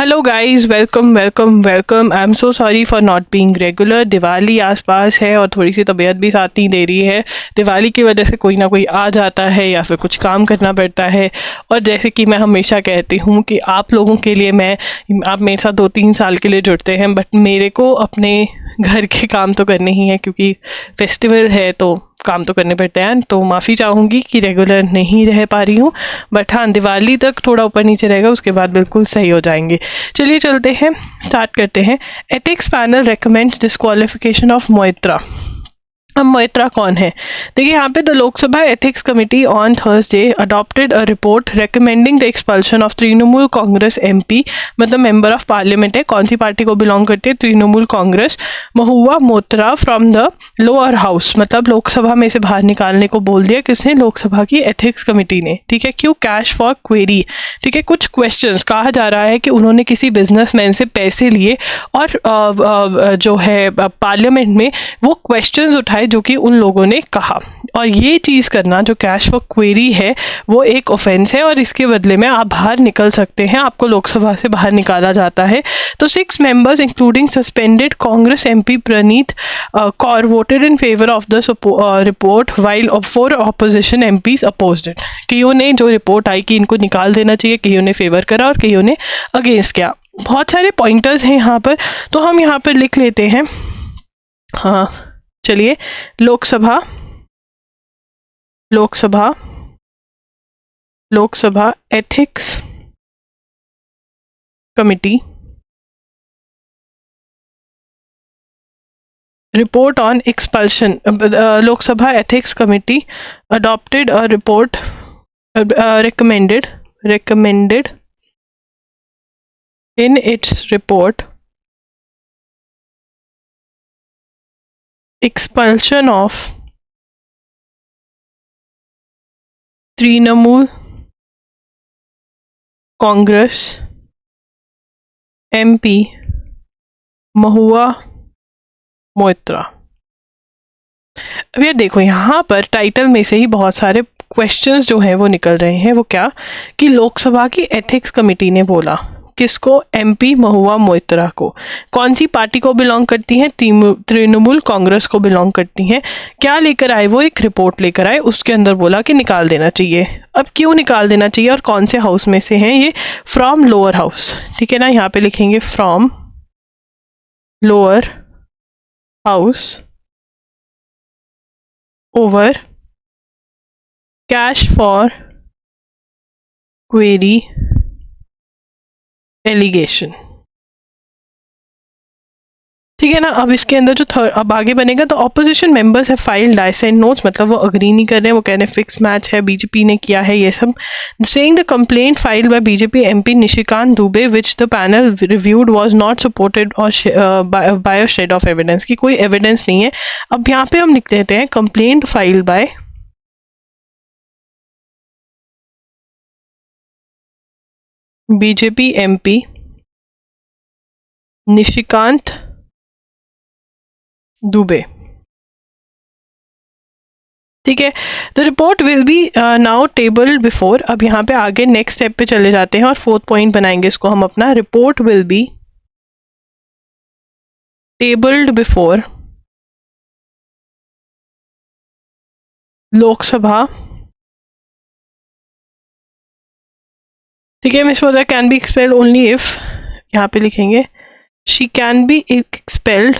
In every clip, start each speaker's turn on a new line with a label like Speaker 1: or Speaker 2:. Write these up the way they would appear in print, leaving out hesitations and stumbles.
Speaker 1: Hello guys, welcome welcome welcome. I am so sorry for not being regular. Diwali आसपास है और थोड़ी सी तबीयत भी साथ नहीं दे रही है। दिवाली की वजह से कोई ना कोई आ जाता है या फिर कुछ काम करना पड़ता है। और जैसे कि मैं हमेशा कहती हूँ कि आप लोगों के लिए आप मेरे साथ 2-3 साल के लिए जुड़ते हैं, बट मेरे को अपने घर के काम तो करने ही है, क्योंकि फेस्टिवल है तो काम तो करने पड़ते हैं। तो माफ़ी चाहूँगी कि रेगुलर नहीं रह पा रही हूँ, बट हाँ, दिवाली तक थोड़ा ऊपर नीचे रहेगा, उसके बाद बिल्कुल सही हो जाएंगे। चलिए चलते हैं, स्टार्ट करते हैं। Ethics panel recommends disqualification of Moitra. अब मोइत्रा कौन है? देखिए यहाँ पे the Lok Sabha ethics committee on Thursday adopted a report recommending the expulsion of Trinamool Congress MP, मतलब मेंबर ऑफ पार्लियामेंट है। कौन सी पार्टी को बिलोंग करती है? Trinamool Congress. Mahua Moitra from the lower house, मतलब लोकसभा में से बाहर निकालने को बोल दिया। किसने? लोकसभा की एथिक्स कमिटी ने। ठीक है, क्यों? Cash for query. ठीक है, कुछ क्वेश्चंस कहा जा रहा है कि उन्होंने किसी बिजनेसमैन से पैसे लिए और जो है पार्लियामेंट में वो क्वेश्चंस उठाए जो कि उन लोगों ने कहा। और ये चीज करना जो कैश फॉर क्वेरी है वो एक ऑफेंस है, और इसके बदले में आप बाहर निकल सकते हैं, आपको लोकसभा से बाहर निकाला जाता है। तो 6 members including suspended Congress MP Praneet Kaur voted in favour of the report while 4 opposition MPs opposed it. कईयों ने जो रिपोर्ट आई कि इनको निकाल देना चाहिए, कईयों ने फेवर करा और कईयों ने अगेंस्ट किया। बहुत सारे पॉइंटर्स हैं यहाँ पर, तो हम यहाँ पर लिख लेते हैं। हाँ, चलिए। Lok Sabha Lok Sabha Lok Sabha ethics committee report on expulsion. Lok Sabha Ethics Committee adopted a report recommended in its report expulsion of Trinamool Congress MP Mahua Moitra. अब यार देखो, यहाँ पर टाइटल में से ही बहुत सारे क्वेश्चंस जो हैं वो निकल रहे हैं। वो क्या? कि लोकसभा की एथिक्स कमिटी ने बोला किसको? एमपी महुआ मोइत्रा को। कौन सी पार्टी को बिलोंग करती हैं? तृणमूल कांग्रेस को बिलोंग करती हैं। क्या लेकर आए? वो एक रिपोर्ट लेकर आए, उसके अंदर बोला कि निकाल देना चाहिए। अब क्यों निकाल देना चाहिए और कौन से हाउस में से हैं ये? From lower house. ठीक है ना, यहाँ पे लिखेंगे from lower house over cash for query allegation। ठीक है ना। अब इसके अंदर जो अब आगे बनेगा, तो ऑपोजिशन मेंबर्स है फाइल डाइसेंट नोट्स, मतलब वो अग्री नहीं कर रहे हैं, वो कह रहे हैं फिक्स मैच है, बीजेपी ने किया है ये सब। Saying the complaint filed by BJP MP Nishikant Dubey which the panel reviewed was not supported और by a shred of evidence, की कोई एविडेंस नहीं है। अब यहाँ पे हम लिख देते हैं complaint filed by BJP MP Nishikant Dubey. ठीक है, the report will B now tabled before. अब यहाँ पे आगे नेक्स्ट स्टेप पे चले जाते हैं और 4th पॉइंट बनाएंगे इसको हम अपना। Report will be tabled before Lok Sabha. ठीक है, miss Moitra can be expelled only if, यहाँ पे लिखेंगे शी कैन बी एक्सपेल्ड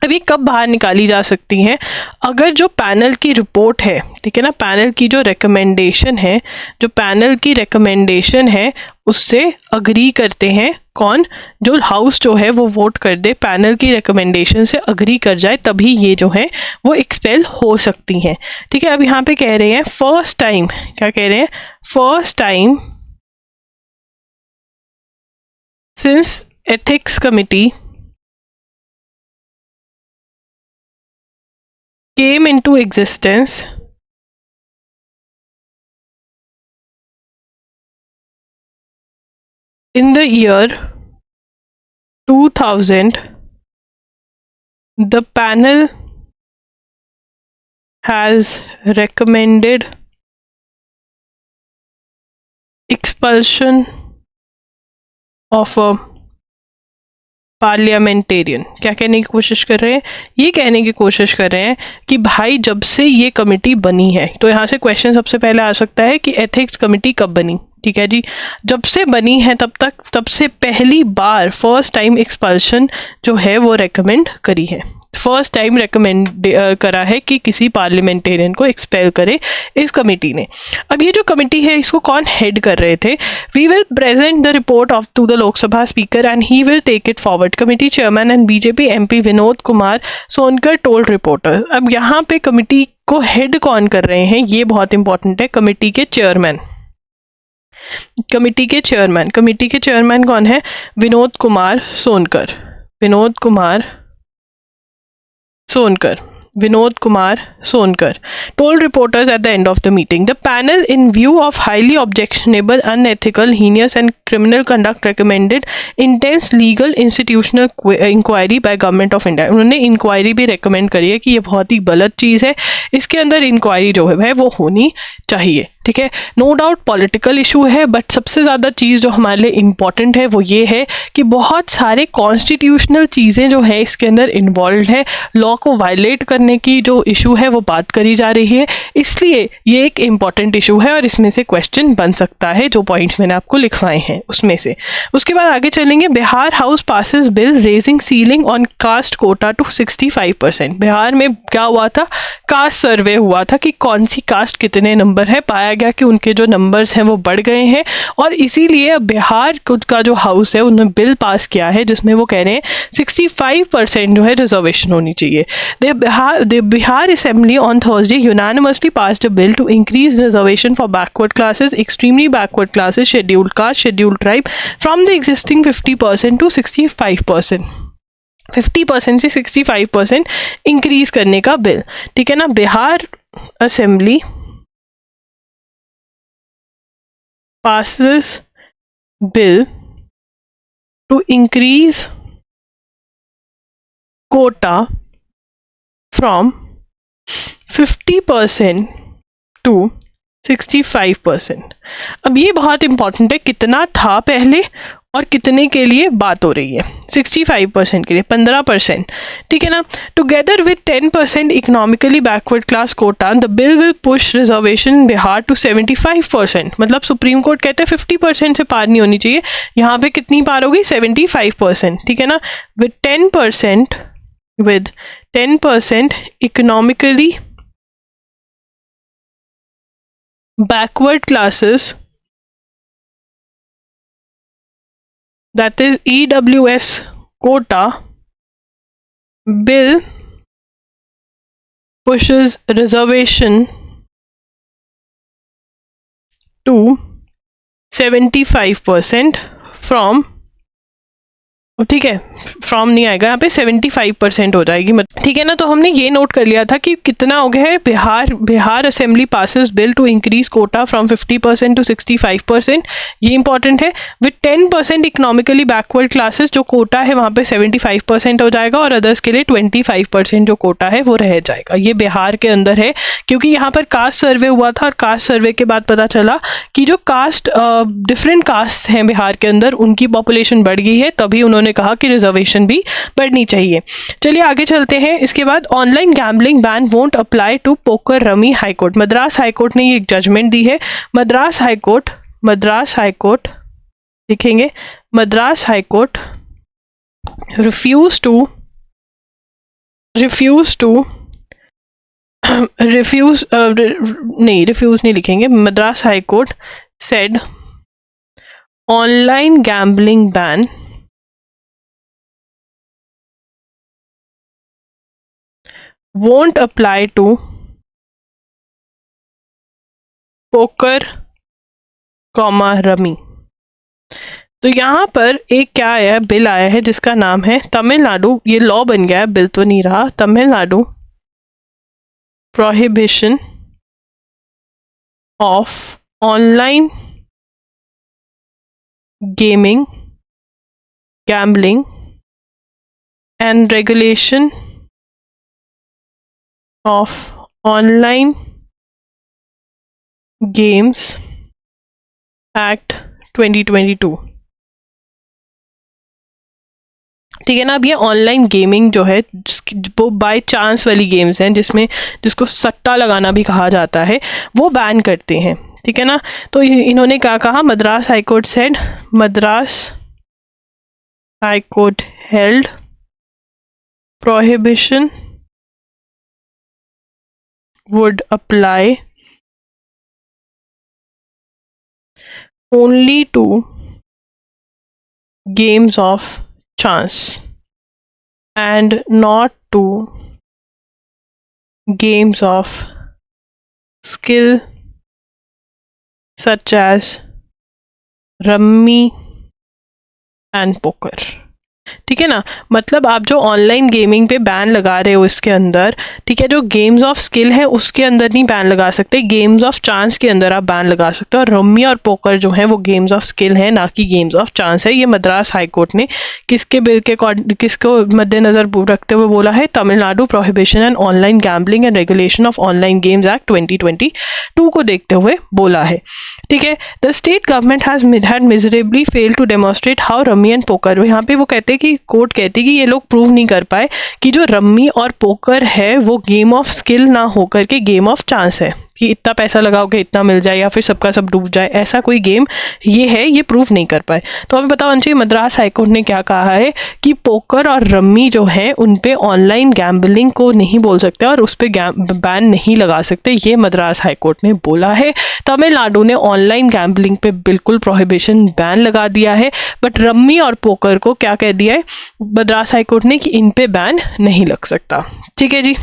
Speaker 1: अब ये कब बाहर निकाली जा सकती हैं? अगर जो पैनल की रिपोर्ट है, ठीक है ना, पैनल की जो रिकमेंडेशन है, जो पैनल की रिकमेंडेशन है उससे अग्री करते हैं। कौन? जो हाउस जो है वो वोट कर दे, पैनल की रिकमेंडेशन से अग्री कर जाए, तभी ये जो है वो एक्सपेल हो सकती हैं। ठीक है, अब यहाँ पे कह रहे हैं फर्स्ट टाइम, क्या कह रहे हैं? First time since ethics committee came into existence in the year 2000, the panel has recommended expulsion of a parliamentarian. क्या कहने की कोशिश कर रहे हैं? ये कहने की कोशिश कर रहे हैं कि भाई जब से ये कमेटी बनी है, तो यहाँ से क्वेश्चन सबसे पहले आ सकता है कि एथिक्स कमेटी कब बनी। ठीक है जी, जब से बनी है तब से पहली बार फर्स्ट टाइम एक्सपल्शन जो है वो रेकमेंड करी है, फर्स्ट टाइम रेकमेंड करा है कि किसी पार्लियामेंटेरियन को एक्सपेल करे इस कमेटी ने। अब ये जो कमेटी है इसको कौन हेड कर रहे थे? We will present the report of to the Lok Sabha speaker and he will take it forward. Committee chairman and BJP MP Vinod Kumar Sonkar told reporter. अब यहाँ पे कमेटी को हेड कौन कर रहे हैं ये बहुत इंपॉर्टेंट है। कमेटी के चेयरमैन, कमेटी के चेयरमैन कौन है? Vinod Kumar Sonkar, Vinod Kumar Sonkar told reporters at the end of the meeting. The panel, in view of highly objectionable, unethical, heinous and criminal conduct, recommended intense legal institutional inquiry by Government of India. उन्होंने inquiry भी recommend करी है कि ये बहुत ही गलत चीज़ है, इसके अंदर इंक्वायरी जो है वो होनी चाहिए। ठीक है, नो डाउट पॉलिटिकल इशू है, बट सबसे ज़्यादा चीज़ जो हमारे लिए इम्पॉर्टेंट है वो ये है कि बहुत सारे कॉन्स्टिट्यूशनल चीज़ें जो है इसके अंदर इन्वॉल्व है। लॉ को वायलेट करने की जो इशू है वो बात करी जा रही है, इसलिए ये एक इम्पॉर्टेंट इशू है और इसमें से क्वेश्चन बन सकता है जो पॉइंट्स मैंने आपको लिखवाए हैं उसमें से। उसके बाद आगे चलेंगे। Bihar house passes bill raising ceiling on caste quota to 65%। बिहार में क्या हुआ था? कास्ट सर्वे हुआ था कि कौन सी कास्ट कितने नंबर है, पाया गया कि उनके जो नंबर्स हैं वो बढ़ गए हैं और इसीलिए बिहार का जो हाउस है उन्होंने बिल पास किया है जिसमें वो कह रहे हैं 65% जो है रिजर्वेशन होनी चाहिए। The Bihar Assembly on Thursday unanimously passed a bill to increase reservation for backward classes, extremely backward classes, scheduled caste, scheduled tribe from the existing 50% to 65%। 50% से 65% इंक्रीज करने का बिल। ठीक है ना, Bihar assembly passes bill to increase quota from 50% to 65%। अब ये बहुत important है, कितना था पहले और कितने के लिए बात हो रही है। 65% के लिए 15%। ठीक है ना, together with 10% economically backward class quota the bill will push reservation Bihar to 75%। मतलब सुप्रीम कोर्ट कहते हैं 50% से पार नहीं होनी चाहिए, यहाँ पे कितनी पार होगी? 75%। ठीक है ना, with 10% economically backward classes, that is EWS quota, bill pushes reservation to 75% from, ठीक है फ्रॉम नहीं आएगा यहाँ पे, 75% हो जाएगी। ठीक है ना, तो हमने ये नोट कर लिया था कि कितना हो गया है। Bihar assembly passes bill to increase quota from 50% to 65%, ये इंपॉर्टेंट है। विद 10% इकोनॉमिकली बैकवर्ड क्लासेस, जो कोटा है वहाँ पे 75% हो जाएगा और अदर्स के लिए 25% जो कोटा है वो रह जाएगा। ये बिहार के अंदर है क्योंकि यहाँ पर कास्ट सर्वे हुआ था और कास्ट सर्वे के बाद पता चला कि जो कास्ट डिफरेंट कास्ट हैं बिहार के अंदर उनकी पॉपुलेशन बढ़ गई है, तभी उन्होंने कहा कि रिजर्वेशन भी बढ़नी चाहिए। चलिए आगे चलते हैं। इसके बाद online gambling ban won't apply to poker rummy. High court, Madras high court ने ये जजमेंट दी है। मद्रास हाईकोर्ट लिखेंगे, मद्रास हाईकोर्ट रिफ्यूज नहीं लिखेंगे। Madras high court said online gambling ban won't apply to poker rummy. तो यहाँ पर एक क्या आया, बिल आया है जिसका नाम है तमिलनाडु, ये लॉ बन गया है, बिल तो नहीं रहा, Tamil Nadu prohibition of online gaming, gambling, and regulation of online games act 2022। ठीक है ना। अब ये ऑनलाइन गेमिंग जो है वो बाय चांस वाली गेम्स हैं जिसमें जिसको सट्टा लगाना भी कहा जाता है, वो बैन करते हैं। ठीक है ना। तो इन्होंने क्या कहा, Madras high court said, Madras high court held prohibition would apply only to games of chance and not to games of skill such as rummy and poker। ठीक है ना। मतलब आप जो ऑनलाइन गेमिंग पे बैन लगा रहे हो इसके अंदर, ठीक है, जो गेम्स ऑफ स्किल है उसके अंदर नहीं बैन लगा सकते, गेम्स ऑफ चांस के अंदर आप बैन लगा सकते हो। और रम्मी और पोकर जो है वो गेम्स ऑफ स्किल है, ना कि गेम्स ऑफ चांस है। ये मद्रास हाईकोर्ट ने किसके बिल के किसको मद्देनजर रखते हुए बोला है, Tamil Nadu prohibition and online gambling and regulation of online games act 2022 को देखते हुए बोला है। ठीक है। The state government had miserably fail to demonstrate how rummy and poker, यहाँ पे वो कहते हैं कि कोर्ट कहती है कि ये लोग प्रूव नहीं कर पाए कि जो रम्मी और पोकर है वो गेम ऑफ स्किल ना होकर के गेम ऑफ चांस है, कि इतना पैसा लगाओगे इतना मिल जाए या फिर सबका सब डूब जाए, ऐसा कोई गेम ये है, ये प्रूव नहीं कर पाए। तो हमें पता होना चाहिए मद्रास हाईकोर्ट ने क्या कहा है कि पोकर और रम्मी जो है उन पे ऑनलाइन गैम्बलिंग को नहीं बोल सकते और उस पर बैन नहीं लगा सकते, ये मद्रास हाईकोर्ट ने बोला है। तमिलनाडु ने ऑनलाइन गैम्बलिंग पे बिल्कुल प्रोहिबिशन बैन लगा दिया है, बट रम्मी और पोकर को क्या कह दिया है मद्रास हाईकोर्ट ने कि इन पे बैन नहीं लग सकता। ठीक है जी।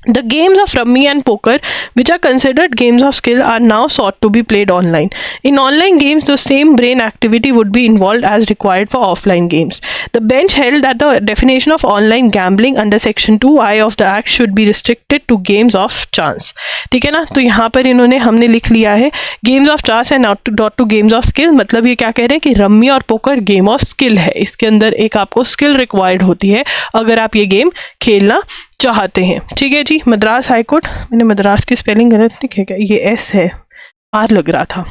Speaker 1: The games of rummy and poker, which are considered games of skill, are now sought to be played online. In online games, the same brain activity would be involved as required for offline games. The bench held that the definition of online gambling under Section 2I of the Act should be restricted to games of chance. ठीक है ना। तो यहाँ पर इन्होंने हमने लिख लिया है games of chance and not to games of skill। मतलब ये क्या कह रहे हैं कि रम्मी और पोकर गेम ऑफ स्किल है, इसके अंदर एक आपको स्किल रिक्वायर्ड होती है अगर आप ये गेम खेलना चाहते हैं। ठीक है जी। मद्रास हाईकोर्ट, मैंने मद्रास की स्पेलिंग गलत लिखी है क्या, ये एस है, आर लग रहा था।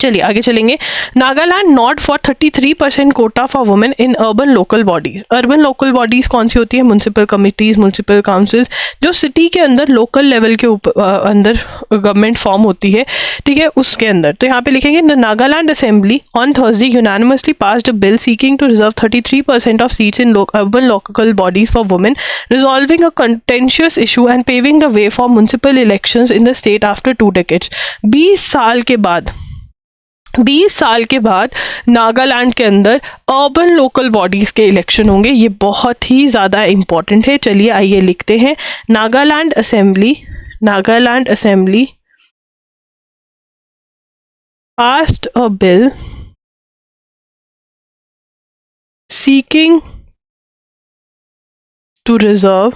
Speaker 1: चलिए आगे चलेंगे। Nagaland not for 33% Kota for women in urban local bodies. Urban local bodies कौन सी होती है, म्युनिसिपल कमिटीज, म्युनिसिपल काउंसिल्स, जो सिटी के अंदर लोकल लेवल के अंदर गवर्नमेंट फॉर्म होती है, ठीक है, उसके अंदर। तो यहाँ पे लिखेंगे the Nagaland assembly on Thursday unanimously passed a bill seeking to reserve 33% of seats in urban local bodies for women, resolving a contentious issue and paving the way for municipal elections in the state after 2 decades। 20 साल के बाद नागालैंड के अंदर urban local bodies के election होंगे। ये बहुत ही ज़्यादा इम्पॉर्टेंट है। चलिए आइए लिखते हैं। Nagaland assembly passed a bill seeking to reserve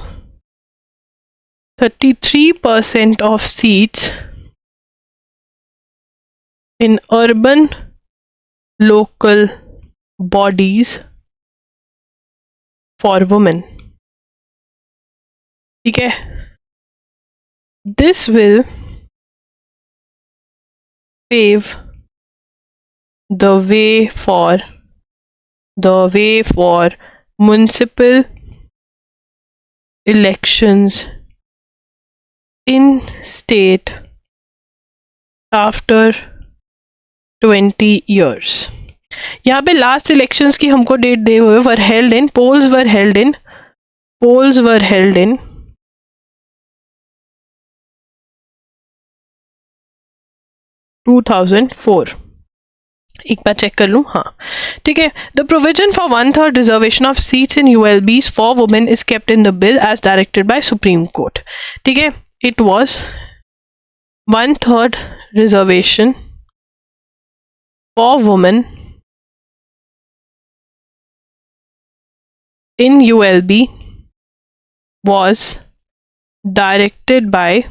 Speaker 1: 33% of seats in urban local bodies for women। ठीक है। This will pave the way for municipal elections in state after 20 years। यहाँ पे लास्ट इलेक्शंस की हमको डेट दे हुए polls were held in 2004। एक बार check कर लूँ, हाँ ठीक है। The provision for 1/3 reservation of seats in ULBs for women is kept in the bill as directed by Supreme Court. ठीक है। It was 1/3 reservation for women in ULB was directed by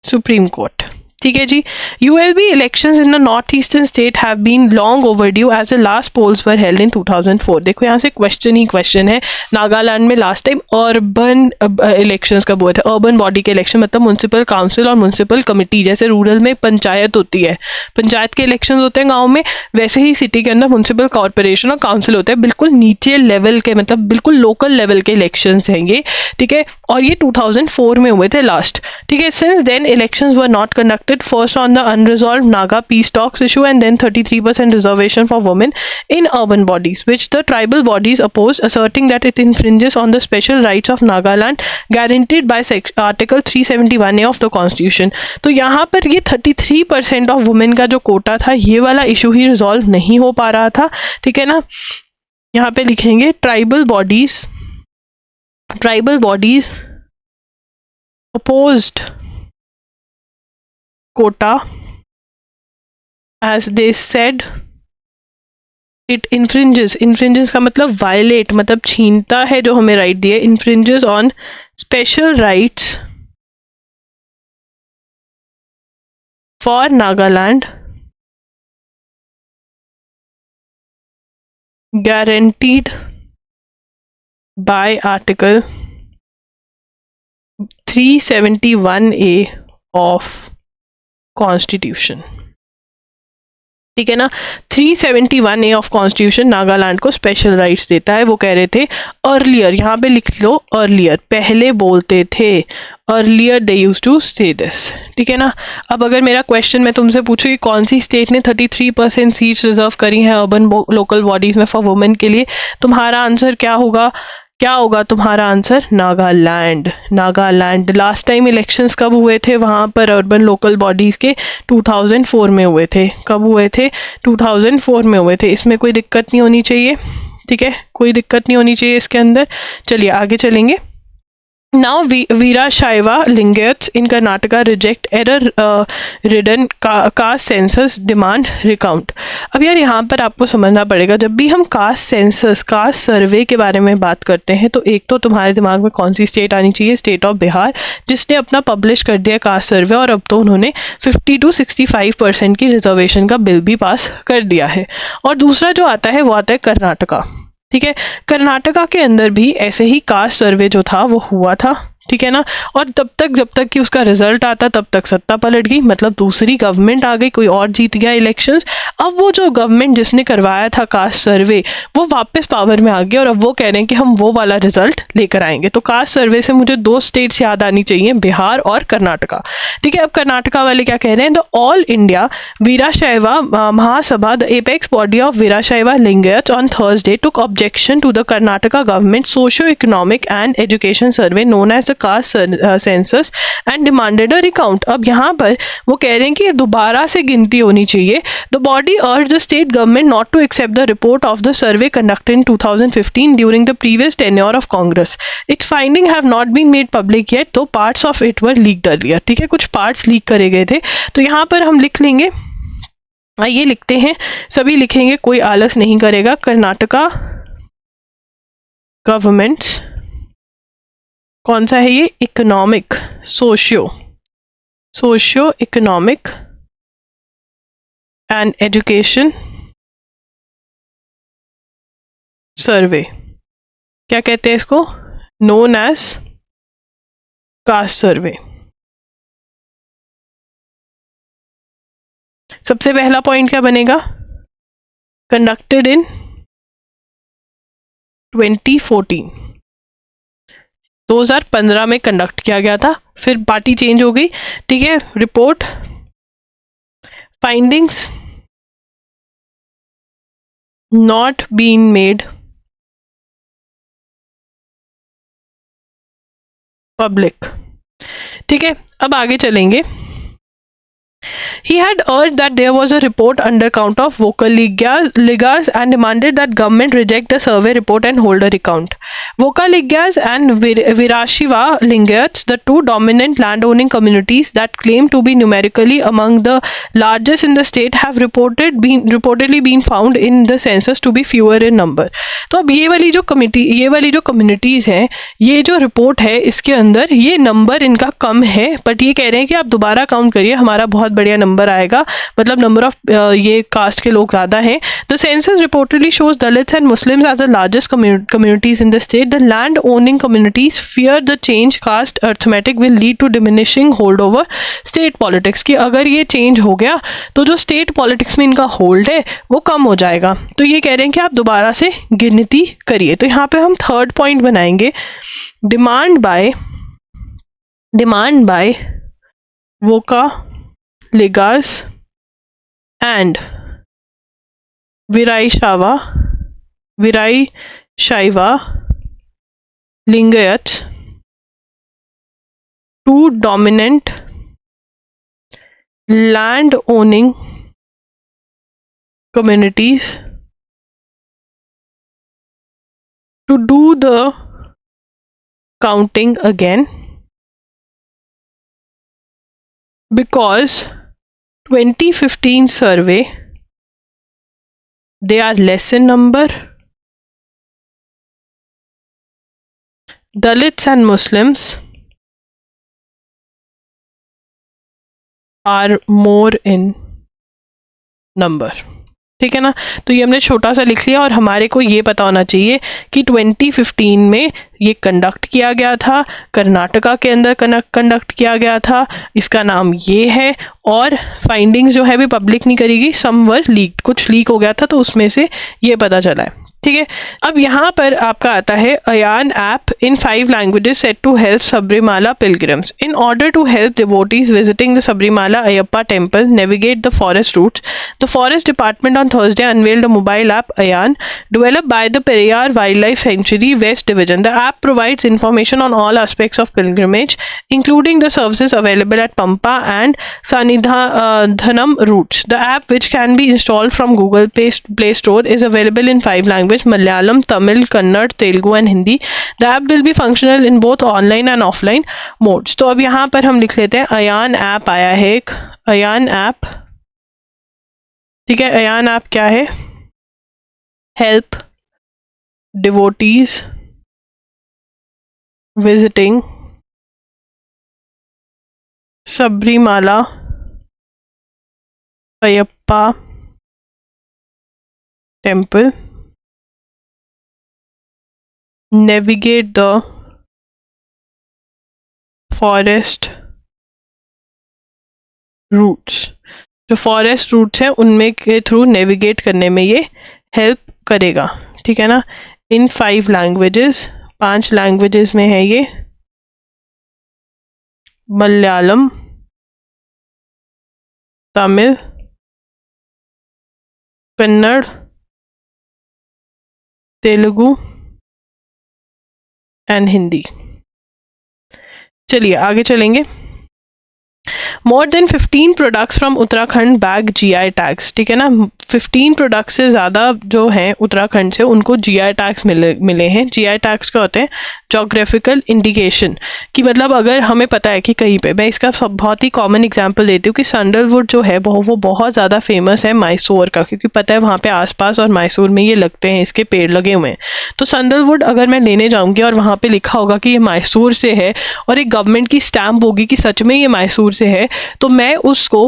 Speaker 1: Supreme Court. ठीक है जी। ULB elections in the north eastern state have been long overdue as the last polls were held in 2004। देखो यहाँ से question ही question है। नागालैंड में last time urban elections कब हुए थे? अर्बन बॉडी के इलेक्शन मतलब म्यूनसिपल काउंसिल और म्यूनसिपल कमिटी, जैसे रूरल में पंचायत होती है, पंचायत के इलेक्शन होते हैं गाँव में, वैसे ही सिटी के अंदर म्यूनसिपल कॉर्पोरेशन और काउंसिल होता है, बिल्कुल नीचे लेवल के, मतलब बिल्कुल लोकल लेवल के इलेक्शंस हैं ये, ठीक है। और ये 2004 में हुए थे लास्ट, ठीक है। Since then elections were not conducted, first on the unresolved Naga peace talks issue, and then 33% reservation for women in urban bodies, which the tribal bodies opposed, asserting that it infringes on the special rights of Nagaland guaranteed by Article 371A of the Constitution। तो यहाँ पर ये 33% of women का जो कोटा था, ये वाला issue ही resolve नहीं हो पा रहा था, ठीक है ना। यहाँ पे लिखेंगे tribal bodies opposed quota as they said it infringes का मतलब violate, मतलब छीनता है जो हमें राइट दिए, infringes on special rights for Nagaland guaranteed by Article 371A of constitution, ठीक है ना। 371A ऑफ कॉन्स्टिट्यूशन नागालैंड को स्पेशल राइट्स देता है। वो कह रहे थे अर्लियर, यहाँ पे लिख लो अर्लियर, पहले बोलते थे, अर्लियर दे यूज टू से दिस, ठीक है ना। अब अगर मेरा क्वेश्चन मैं तुमसे पूछूं कि कौन सी स्टेट ने 33% सीट्स रिजर्व करी हैं अर्बन लोकल बॉडीज में फॉर वुमेन के लिए, तुम्हारा आंसर क्या होगा? तुम्हारा answer? Nagaland. Last time elections कब हुए थे वहाँ पर अर्बन लोकल बॉडीज़ के? 2004 में हुए थे। कब हुए थे? 2004 में हुए थे। इसमें कोई दिक्कत नहीं होनी चाहिए, ठीक है, कोई दिक्कत नहीं होनी चाहिए इसके अंदर। चलिए आगे चलेंगे। Now Veerashaiva Lingayats in Karnataka reject error-ridden caste census demand recount। अब यार यहाँ पर आपको समझना पड़ेगा, जब भी हम कास्ट सर्वे के बारे में बात करते हैं तो एक तो तुम्हारे दिमाग में कौन सी स्टेट आनी चाहिए? स्टेट ऑफ बिहार, जिसने अपना पब्लिश कर दिया कास्ट सर्वे, और अब तो उन्होंने 50 to 65% की रिजर्वेशन का बिल भी पास कर दिया है। और दूसरा जो आता है वो आता है कर्नाटका, ठीक है। कर्नाटका के अंदर भी ऐसे ही कास्ट सर्वे जो था वो हुआ था, ठीक है ना। और जब तक कि उसका रिजल्ट आता तब तक सत्ता पलट गई, मतलब दूसरी गवर्नमेंट आ गई, कोई और जीत गया इलेक्शंस। अब वो जो गवर्नमेंट जिसने करवाया था कास्ट सर्वे वो वापस पावर में आ गया, और अब वो कह रहे हैं कि हम वो वाला रिजल्ट लेकर आएंगे। तो कास्ट सर्वे से मुझे दो स्टेट्स याद आनी चाहिए, बिहार और कर्नाटका, ठीक है। अब कर्नाटका वाले क्या कह रहे हैं? The All India Veerashaiva Mahasabha, the apex body of Veerashaiva Lingayat on Thursday took objection to the Karnataka government socio economic and education survey known as caste census and demanded a recount. अब यहाँ पर वो कह रहे हैं कि दोबारा से गिनती होनी चाहिए। The body urge the state government not to accept the report of the survey conducted in 2015 during the previous tenure of Congress. Its finding have not been made public yet, though parts of it were leaked earlier, ठीक है, कुछ parts leak करे गए थे। तो यहाँ पर हम लिख लेंगे, ये लिखते हैं, सभी लिखेंगे, कोई आलस नहीं करेगा। कर्नाटका गवर्नमेंट्स, कौन सा है ये? Economic, socio economic and education survey, क्या कहते हैं इसको? Known as caste survey. सबसे पहला पॉइंट क्या बनेगा? कंडक्टेड इन 2014, 2015 में कंडक्ट किया गया था, फिर पार्टी चेंज हो गई, ठीक है। Report findings not been made public, ठीक है। अब आगे चलेंगे। He had urged that there was a report under count of Vocaligas and demanded that government reject the survey report and hold a recount. Vocaligas and Virashiva Lingayats, the two dominant landowning communities that claim to be numerically among the largest in the state, have reportedly been found in the census to be fewer in number. तो अब ये वाली जो communities हैं, ये जो report है इसके अंदर ये नंबर इनका कम है, बट ये कह रहे हैं कि आप दोबारा काउंट करिए, हमारा बहुत बढ़िया नंबर आएगा, मतलब नंबर ऑफ ये कास्ट के लोग ज़्यादा हैं. The census reportedly shows Dalits and Muslims as the largest communities in the state. The land owning communities fear the change caste arithmetic will lead to diminishing hold over state politics, कि अगर ये change हो गया तो जो state politics में इनका hold है वो कम हो जाएगा. तो ये कह रहे हैं कि आप दोबारा से गिनती करिए. तो यहाँ पे हम थर्ड पॉइंट बनाएंगे, demand by Vocaligas and Virashaiva Lingayats, two dominant land owning communities, to do the counting again, because 2015 survey they are less in number. Dalits and Muslims are more in number. ठीक है ना. तो ये हमने छोटा सा लिख लिया, और हमारे को ये पता होना चाहिए कि 2015 में ये कंडक्ट किया गया था, कर्नाटका के अंदर कंडक्ट किया गया था, इसका नाम ये है, और फाइंडिंग्स जो है भी पब्लिक नहीं करेगी, सम वर लीक, कुछ लीक हो गया था तो उसमें से ये पता चला है. ठीक है. अब यहाँ पर आपका आता है Ayyan app in 5 languages set to help Sabarimala pilgrims. In order to help devotees visiting the Sabarimala Ayyappa temple navigate the forest routes, the forest department on Thursday unveiled a mobile app, Ayan, developed by the Periyar Wildlife Sanctuary West Division. The app provides information on all aspects of pilgrimage, including the services available at Pampa and Sanidhanam routes. The app, which can be installed from Google Play Store, is available in 5 languages: Malayalam, Tamil, Kannada, Telugu and Hindi. The app will be functional in both online and offline modes. तो अब यहाँ पर हम लिख लेते हैं Ayan app आया है एक, अयान ऐप. ठीक है. अयान ऐप क्या है? Help devotees visiting Sabarimala Ayyappa temple navigate the forest routes. जो फॉरेस्ट रूट्स हैं उनमें के थ्रू नेविगेट करने में ये हेल्प करेगा. ठीक है ना. इन 5 लैंग्वेजेस, 5 लैंग्वेजेस में है ये, मलयालम, तमिल, कन्नड़, तेलुगु एंड हिंदी. चलिए आगे चलेंगे. मोर than 15 products from Uttarakhand bag GI tags. ठीक है ना. 15 प्रोडक्ट्स से ज़्यादा जो हैं उत्तराखंड से उनको GI टैग्स मिले हैं. GI टैग्स क्या होते हैं? जोग्राफिकल इंडिकेशन, कि मतलब अगर हमें पता है कि कहीं पे, मैं इसका बहुत ही कॉमन एग्जांपल देती हूँ कि सैंडलवुड जो है वो बहुत ज़्यादा फेमस है मैसूर का, क्योंकि पता है वहाँ पे आसपास और मैसूर में ये लगते हैं, इसके पेड़ लगे हुए हैं. तो सैंडलवुड अगर मैं लेने जाऊँगी और वहाँ पे लिखा होगा कि ये मैसूर से है और एक गवर्नमेंट की स्टैम्प होगी कि सच में ये मैसूर से है, तो मैं उसको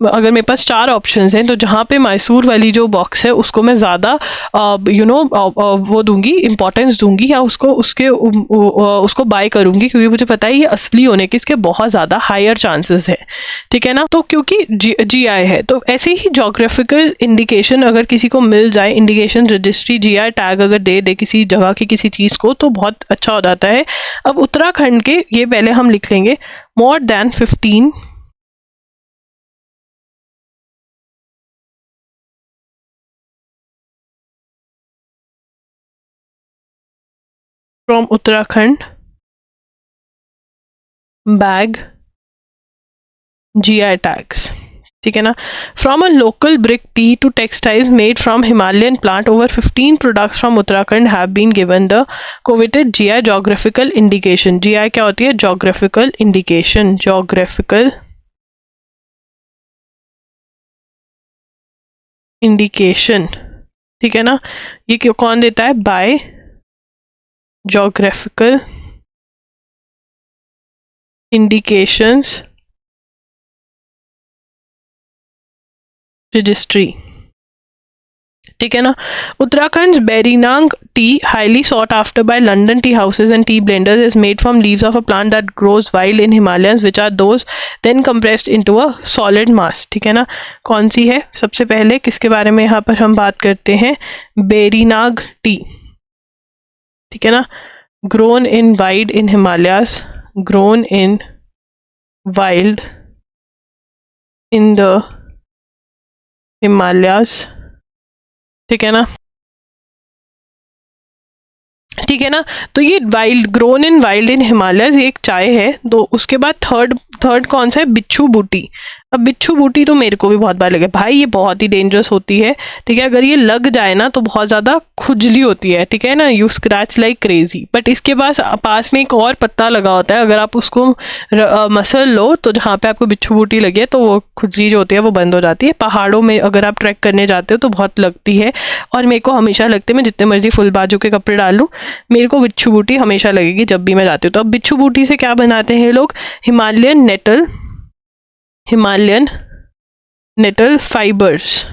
Speaker 1: अगर मेरे पास 4 ऑप्शंस हैं तो जहाँ पे मैसूर वाली जो बॉक्स है उसको मैं ज़्यादा वो दूंगी, इंपॉर्टेंस दूंगी, या उसको बाय करूंगी, क्योंकि मुझे पता है ये असली होने के इसके बहुत ज़्यादा हायर चांसेस है. ठीक है ना. तो क्योंकि GI है, तो ऐसे ही जोग्राफिकल इंडिकेशन अगर किसी को मिल जाए, इंडिकेशन रजिस्ट्री GI टैग अगर दे किसी जगह की किसी चीज़ को, तो बहुत अच्छा हो जाता है. अब उत्तराखंड के ये पहले हम लिख लेंगे, more than 15 from Uttarakhand bag GI tags. ठीक है ना। From a local brick tea to textiles made from Himalayan plant, over 15 products from Uttarakhand have been given the coveted GI geographical indication. GI क्या होती है? Geographical indication. जोग्राफिकल इंडिकेशन, ठीक है ना। ये क्यों कौन देता है? बाय जोग्राफिकल इंडिकेशंस रजिस्ट्री, ठीक है ना। Uttarakhand Berinag tea highly sought after by London tea houses and tea blenders is made from leaves of a plant that grows wild in Himalayas, which are those then compressed into a solid mass, ठीक है ना। कौन सी है? सबसे पहले किसके बारे में यहाँ पर हम बात करते हैं? बेरीनाग टी, ठीक है ना। Grown in wild in Himalayas, grown in wild in the Himalayas, ठीक है ना। ठीक है ना। तो ये wild, grown in wild in Himalayas, ये एक चाय है। तो उसके बाद थर्ड कौन सा है? बिच्छू बूटी। अब बिच्छू बूटी तो मेरे को भी बहुत बार लगे भाई, ये बहुत ही डेंजरस होती है, ठीक है। अगर ये लग जाए ना तो बहुत ज़्यादा खुजली होती है, ठीक है ना। You scratch like crazy. But इसके पास में एक और पत्ता लगा होता है, अगर आप उसको मसल लो तो जहाँ पे आपको बिच्छू बूटी लगी है तो वो खुजली जो होती है वो बंद हो जाती है। पहाड़ों में अगर आप ट्रैक करने जाते हो तो बहुत लगती है, और मेरे को हमेशा लगती है, मैं जितने मर्जी फुल बाजू के कपड़े डाल लूँ, मेरे को बिच्छू बूटी हमेशा लगेगी जब भी मैं जाती हूँ। तो अब बिच्छू बूटी से क्या बनाते हैं लोग? हिमालयन नेटल फाइबर्स,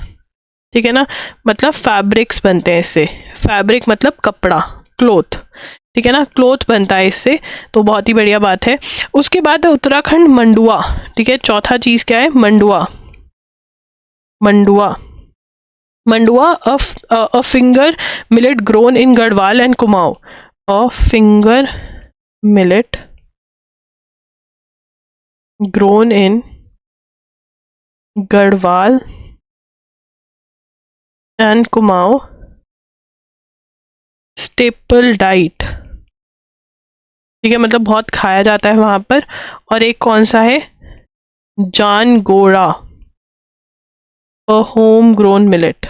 Speaker 1: ठीक है ना। मतलब फैब्रिक्स बनते हैं इससे। फैब्रिक मतलब कपड़ा, क्लोथ, ठीक है ना। क्लोथ बनता है इससे, तो बहुत ही बढ़िया बात है। उसके बाद उत्तराखंड मंडुआ, ठीक है। चौथा चीज क्या है? मंडुआ। a finger millet grown in Garhwal and Kumaon. A finger millet grown in Garhwal and Kumaon. Staple diet, ठीक है, मतलब बहुत खाया जाता है वहां पर। और एक कौन सा है? जानगोरा, a home grown millet।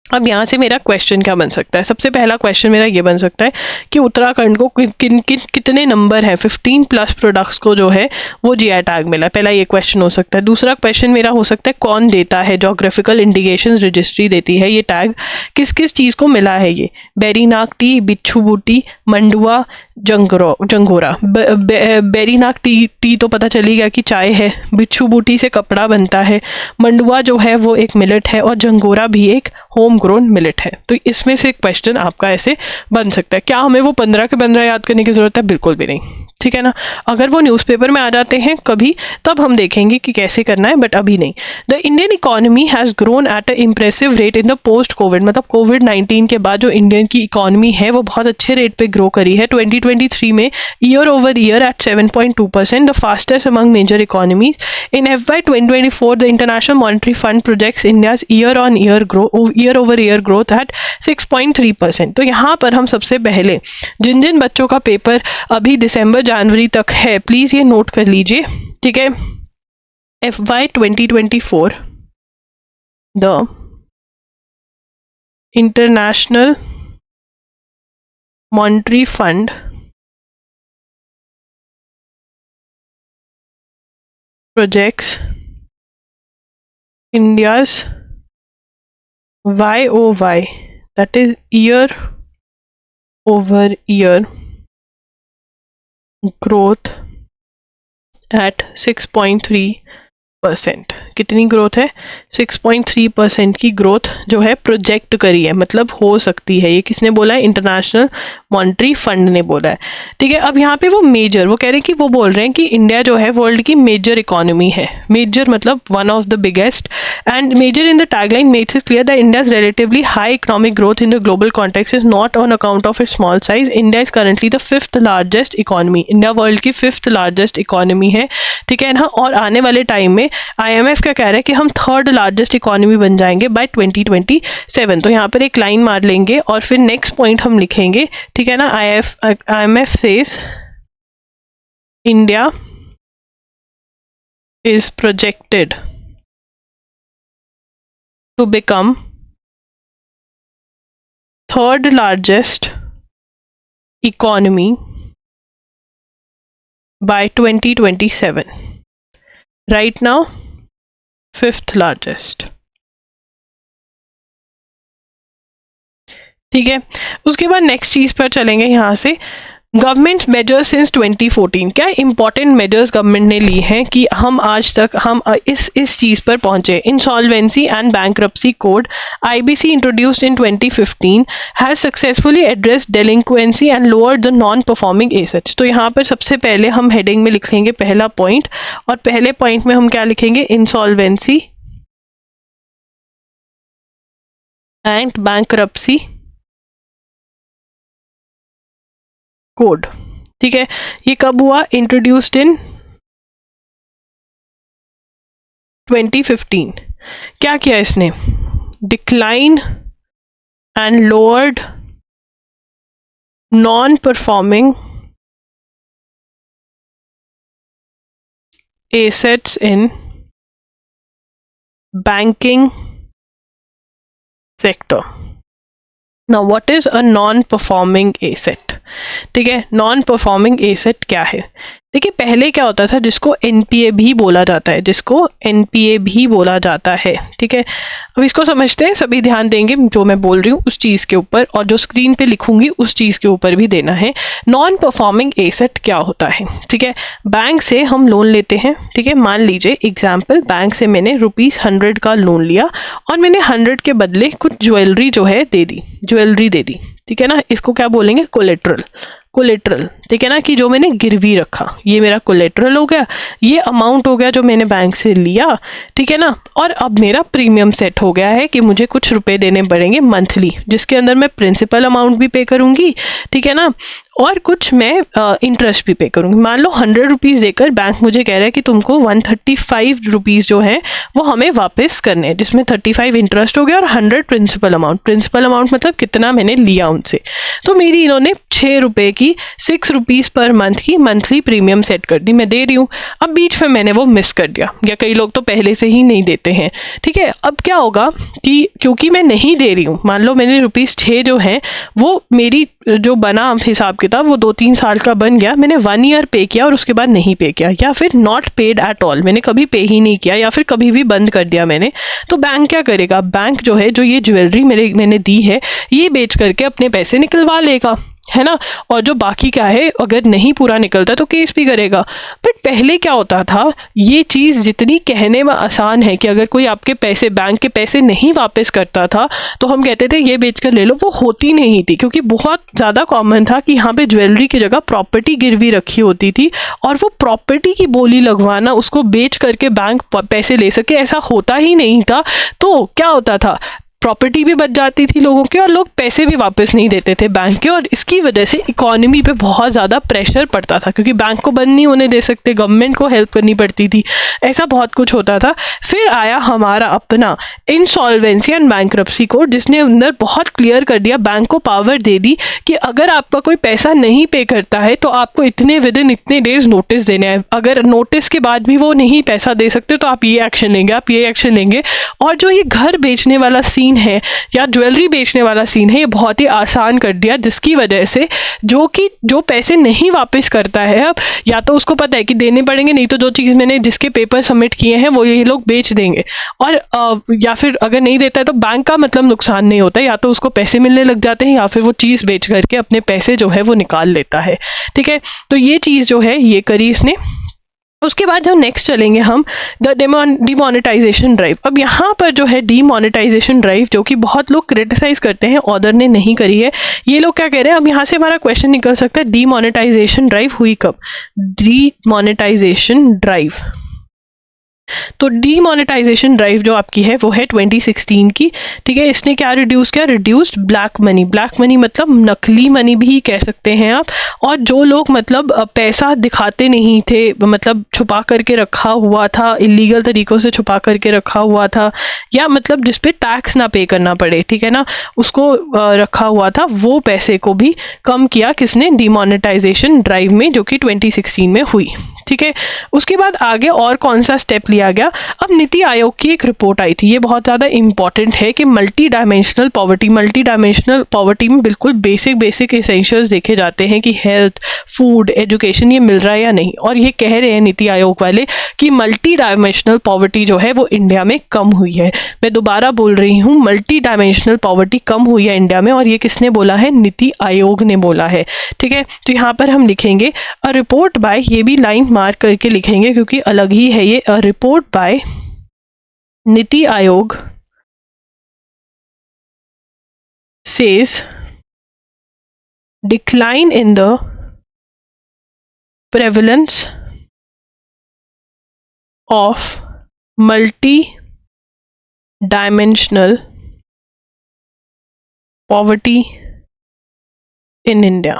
Speaker 1: अब यहाँ से मेरा क्वेश्चन क्या बन सकता है? सबसे पहला क्वेश्चन मेरा ये बन सकता है कि उत्तराखंड को कितने नंबर है 15 प्लस प्रोडक्ट्स को जो है वो जीआई टैग मिला है। पहला ये क्वेश्चन हो सकता है। दूसरा क्वेश्चन मेरा हो सकता है कौन देता है? जोग्राफिकल इंडिकेशन रजिस्ट्री देती है ये टैग। किस किस चीज़ को मिला है ये? बेरीनाग टी, बिच्छू बूटी, मंडुआ, जंगोरा। बेरीनाग टी तो पता चली गया कि चाय है। बिच्छू बूटी से कपड़ा बनता है। मंडुआ जो है वो एक मिलेट है, और जंगोरा भी एक होम ग्रोन मिलेट है। तो इसमें से क्वेश्चन आपका ऐसे बन सकता है। क्या हमें वो 15 के 15 याद करने की जरूरत है? बिल्कुल भी नहीं, ठीक है ना। अगर वो न्यूज़पेपर में आ जाते हैं कभी, तब हम देखेंगे कि कैसे करना है, बट अभी नहीं। The Indian economy has grown at a impressive rate in the post Covid, मतलब कोविड-19 के बाद जो इंडियन की इकोनॉमी है वो बहुत अच्छे रेट पे ग्रो करी है 2023 में, year over year at 7.2%, the fastest among major economies. In FY 2024 the international monetary fund projects India's year over year growth at 6.3%। तो यहाँ पर हम सबसे पहले जिन जिन बच्चों का पेपर अभी दिसंबर जनवरी तक है, प्लीज ये नोट कर लीजिए, ठीक है। FY 2024 the international monetary fund projects India's YOY, that is year over year growth at 6.3%। कितनी ग्रोथ है? 6.3% की ग्रोथ जो है प्रोजेक्ट करी है, मतलब हो सकती है। ये किसने बोला है? इंटरनेशनल मॉनेटरी फंड ने बोला है, ठीक है। अब यहाँ पे वो मेजर, वो कह रहे हैं कि वो बोल रहे हैं कि इंडिया जो है वर्ल्ड की मेजर इकोनॉमी है। मेजर मतलब one of the biggest, and major in the tagline makes it clear that India's relatively high economic growth in the global context is not on account of its small size. India is currently the 5th largest economy. India world की 5th largest economy है, ठीक है ना। और आने वाले time में IMF क्या कह रहा है कि हम 3rd लार्जेस्ट इकोनॉमी बन जाएंगे बाय 2027। तो यहाँ पर एक लाइन मार लेंगे और फिर नेक्स्ट पॉइंट हम लिखेंगे, ठीक है ना। IMF says India is projected to become third largest economy by 2027. Right now, fifth largest. ठीक है, उसके बाद नेक्स्ट चीज पर चलेंगे यहाँ से। गवर्नमेंट मेजर्स सिंस 2014, क्या इंपॉर्टेंट मेजर्स गवर्नमेंट ने लिए हैं कि हम आज तक हम इस चीज पर पहुंचे। Insolvency and bankruptcy code IBC introduced in 2015 has successfully addressed delinquency and lowered the non performing assets. तो यहाँ पर सबसे पहले हम हेडिंग में लिख लेंगे पहला पॉइंट, और पहले पॉइंट में हम क्या लिखेंगे, इंसॉल्वेंसी एंड बैंक्रप्सी कोड। ठीक है, ये कब हुआ, इंट्रोड्यूस्ड इन 2015। क्या किया इसने, decline and lowered non performing assets in banking sector. Now what is a non performing asset. ठीक है, नॉन परफॉर्मिंग एसेट क्या है। देखिए पहले क्या होता था, जिसको NPA भी बोला जाता है, जिसको NPA भी बोला जाता है। ठीक है, अब इसको समझते हैं, सभी ध्यान देंगे जो मैं बोल रही हूँ उस चीज के ऊपर, और जो स्क्रीन पे लिखूंगी उस चीज के ऊपर भी देना है। नॉन परफॉर्मिंग एसेट क्या होता है। ठीक है, बैंक से हम लोन लेते हैं। ठीक है, मान लीजिए एग्जाम्पल, बैंक से मैंने ₹100 का लोन लिया और मैंने 100 के बदले कुछ ज्वेलरी जो है दे दी, ज्वेलरी दे दी। ठीक है ना, इसको क्या बोलेंगे, कोलेट्रल। कोलेट्रल, ठीक है ना, कि जो मैंने गिरवी रखा, ये मेरा कोलेट्रल हो गया, ये अमाउंट हो गया जो मैंने बैंक से लिया। ठीक है ना, और अब मेरा प्रीमियम सेट हो गया है कि मुझे कुछ रुपए देने पड़ेंगे मंथली, जिसके अंदर मैं प्रिंसिपल अमाउंट भी पे करूंगी। ठीक है ना, और कुछ मैं इंटरेस्ट भी पे करूंगी। मान लो 100 रुपीज़ देकर बैंक मुझे कह रहा है कि तुमको 135 रुपीज़ जो है वो हमें वापस करने हैं, जिसमें 35 इंटरेस्ट हो गया और 100 प्रिंसिपल अमाउंट। प्रिंसिपल अमाउंट मतलब कितना मैंने लिया उनसे। तो मेरी इन्होंने 6 रुपए की 6 रुपीज़ पर मंथ की मंथली प्रीमियम सेट कर दी, मैं दे रही हूँ। अब बीच में मैंने वो मिस कर दिया, या कई लोग तो पहले से ही नहीं देते हैं। ठीक है, अब क्या होगा कि क्योंकि मैं नहीं दे रही हूँ, मान लो मैंने ₹6 जो है वो मेरी जो बना हिसाब किताब वो 2-3 साल का बन गया, मैंने 1 ईयर पे किया और उसके बाद नहीं पे किया, या फिर नॉट पेड एट ऑल, मैंने कभी पे ही नहीं किया, या फिर कभी भी बंद कर दिया मैंने। तो बैंक क्या करेगा, बैंक जो है, जो ये ज्वेलरी मैंने दी है, ये बेच करके अपने पैसे निकलवा लेगा, है ना। और जो बाकी क्या है, अगर नहीं पूरा निकलता तो केस भी करेगा। बट पहले क्या होता था, ये चीज़ जितनी कहने में आसान है कि अगर कोई आपके पैसे, बैंक के पैसे नहीं वापस करता था तो हम कहते थे ये बेच कर ले लो, वो होती नहीं थी, क्योंकि बहुत ज़्यादा कॉमन था कि यहाँ पे ज्वेलरी की जगह प्रॉपर्टी गिरवी रखी होती थी, और वो प्रॉपर्टी की बोली लगवाना, उसको बेच करके बैंक पैसे ले सके, ऐसा होता ही नहीं था। तो क्या होता था, प्रॉपर्टी भी बच जाती थी लोगों की, और लोग पैसे भी वापस नहीं देते थे बैंक के, और इसकी वजह से इकोनॉमी पे बहुत ज़्यादा प्रेशर पड़ता था, क्योंकि बैंक को बंद नहीं होने दे सकते, गवर्नमेंट को हेल्प करनी पड़ती थी, ऐसा बहुत कुछ होता था। फिर आया हमारा अपना इंसॉल्वेंसी एंड बैंक्रप्सी कोड, जिसने अंदर बहुत क्लियर कर दिया, बैंक को पावर दे दी कि अगर आपका कोई पैसा नहीं पे करता है तो आपको विदिन इतने डेज नोटिस देने हैं। अगर नोटिस के बाद भी वो नहीं पैसा दे सकते तो आप ये एक्शन लेंगे, आप ये एक्शन लेंगे। और जो ये घर बेचने वाला सीन है या ज्वेलरी बेचने वाला सीन है, ये बहुत ही आसान कर दिया, जिसकी वजह से जो पैसे नहीं वापस करता है, अब या तो उसको पता है कि देने पड़ेंगे, नहीं तो जो चीज़ मैंने जिसके पेपर सबमिट किए हैं वो ये लोग बेच देंगे, और या फिर अगर नहीं देता है तो बैंक का मतलब नुकसान नहीं होता, या तो उसको पैसे मिलने लग जाते हैं या फिर वो चीज़ बेच करके अपने पैसे जो है वो निकाल लेता है। ठीक है, तो ये चीज़ जो है ये करी इसने। उसके बाद जो नेक्स्ट चलेंगे हम, द डिमोनेटाइजेशन ड्राइव। अब यहाँ पर जो है डिमोनेटाइजेशन ड्राइव, जो कि बहुत लोग क्रिटिसाइज करते हैं, ऑदर ने नहीं करी है, ये लोग क्या कह रहे हैं, अब यहाँ से हमारा क्वेश्चन निकल सकता है, डिमोनेटाइजेशन ड्राइव हुई कब। डिमोनेटाइजेशन ड्राइव तो डीमोनेटाइजेशन ड्राइव जो आपकी है वो है 2016 की, ठीक है। इसने क्या रिड्यूस किया, reduced black money. Black money मतलब नकली मनी भी कह सकते हैं आप, और जो लोग मतलब पैसा दिखाते नहीं थे, मतलब छुपा करके रखा हुआ था, इलीगल तरीकों से छुपा करके रखा हुआ था, या मतलब जिसपे टैक्स ना पे करना पड़े, ठीक है ना, उसको रखा हुआ था, वो पैसे को भी कम किया किसने, डीमोनेटाइजेशन ड्राइव में, जो कि 2016 में हुई, ठीक है। उसके बाद आगे और कौन सा स्टेप लिया गया, अब नीति आयोग की एक रिपोर्ट आई थी, ये बहुत ज़्यादा इंपॉर्टेंट है कि मल्टी डायमेंशनल पॉवर्टी में बिल्कुल बेसिक एसेंशियल्स देखे जाते हैं कि हेल्थ, फूड, एजुकेशन ये मिल रहा है या नहीं, और ये कह रहे हैं नीति आयोग वाले कि मल्टी डायमेंशनल पॉवर्टी जो है वो इंडिया में कम हुई है। मैं दोबारा बोल रही हूँ, मल्टी डायमेंशनल पॉवर्टी कम हुई है इंडिया में, और ये किसने बोला है, नीति आयोग ने बोला है, ठीक है। तो यहाँ पर हम लिखेंगे अ रिपोर्ट बाय, ये भी लाइन मार्क करके लिखेंगे क्योंकि अलग ही है ये, a report by NITI Aayog says decline in the prevalence of multi-dimensional poverty in India।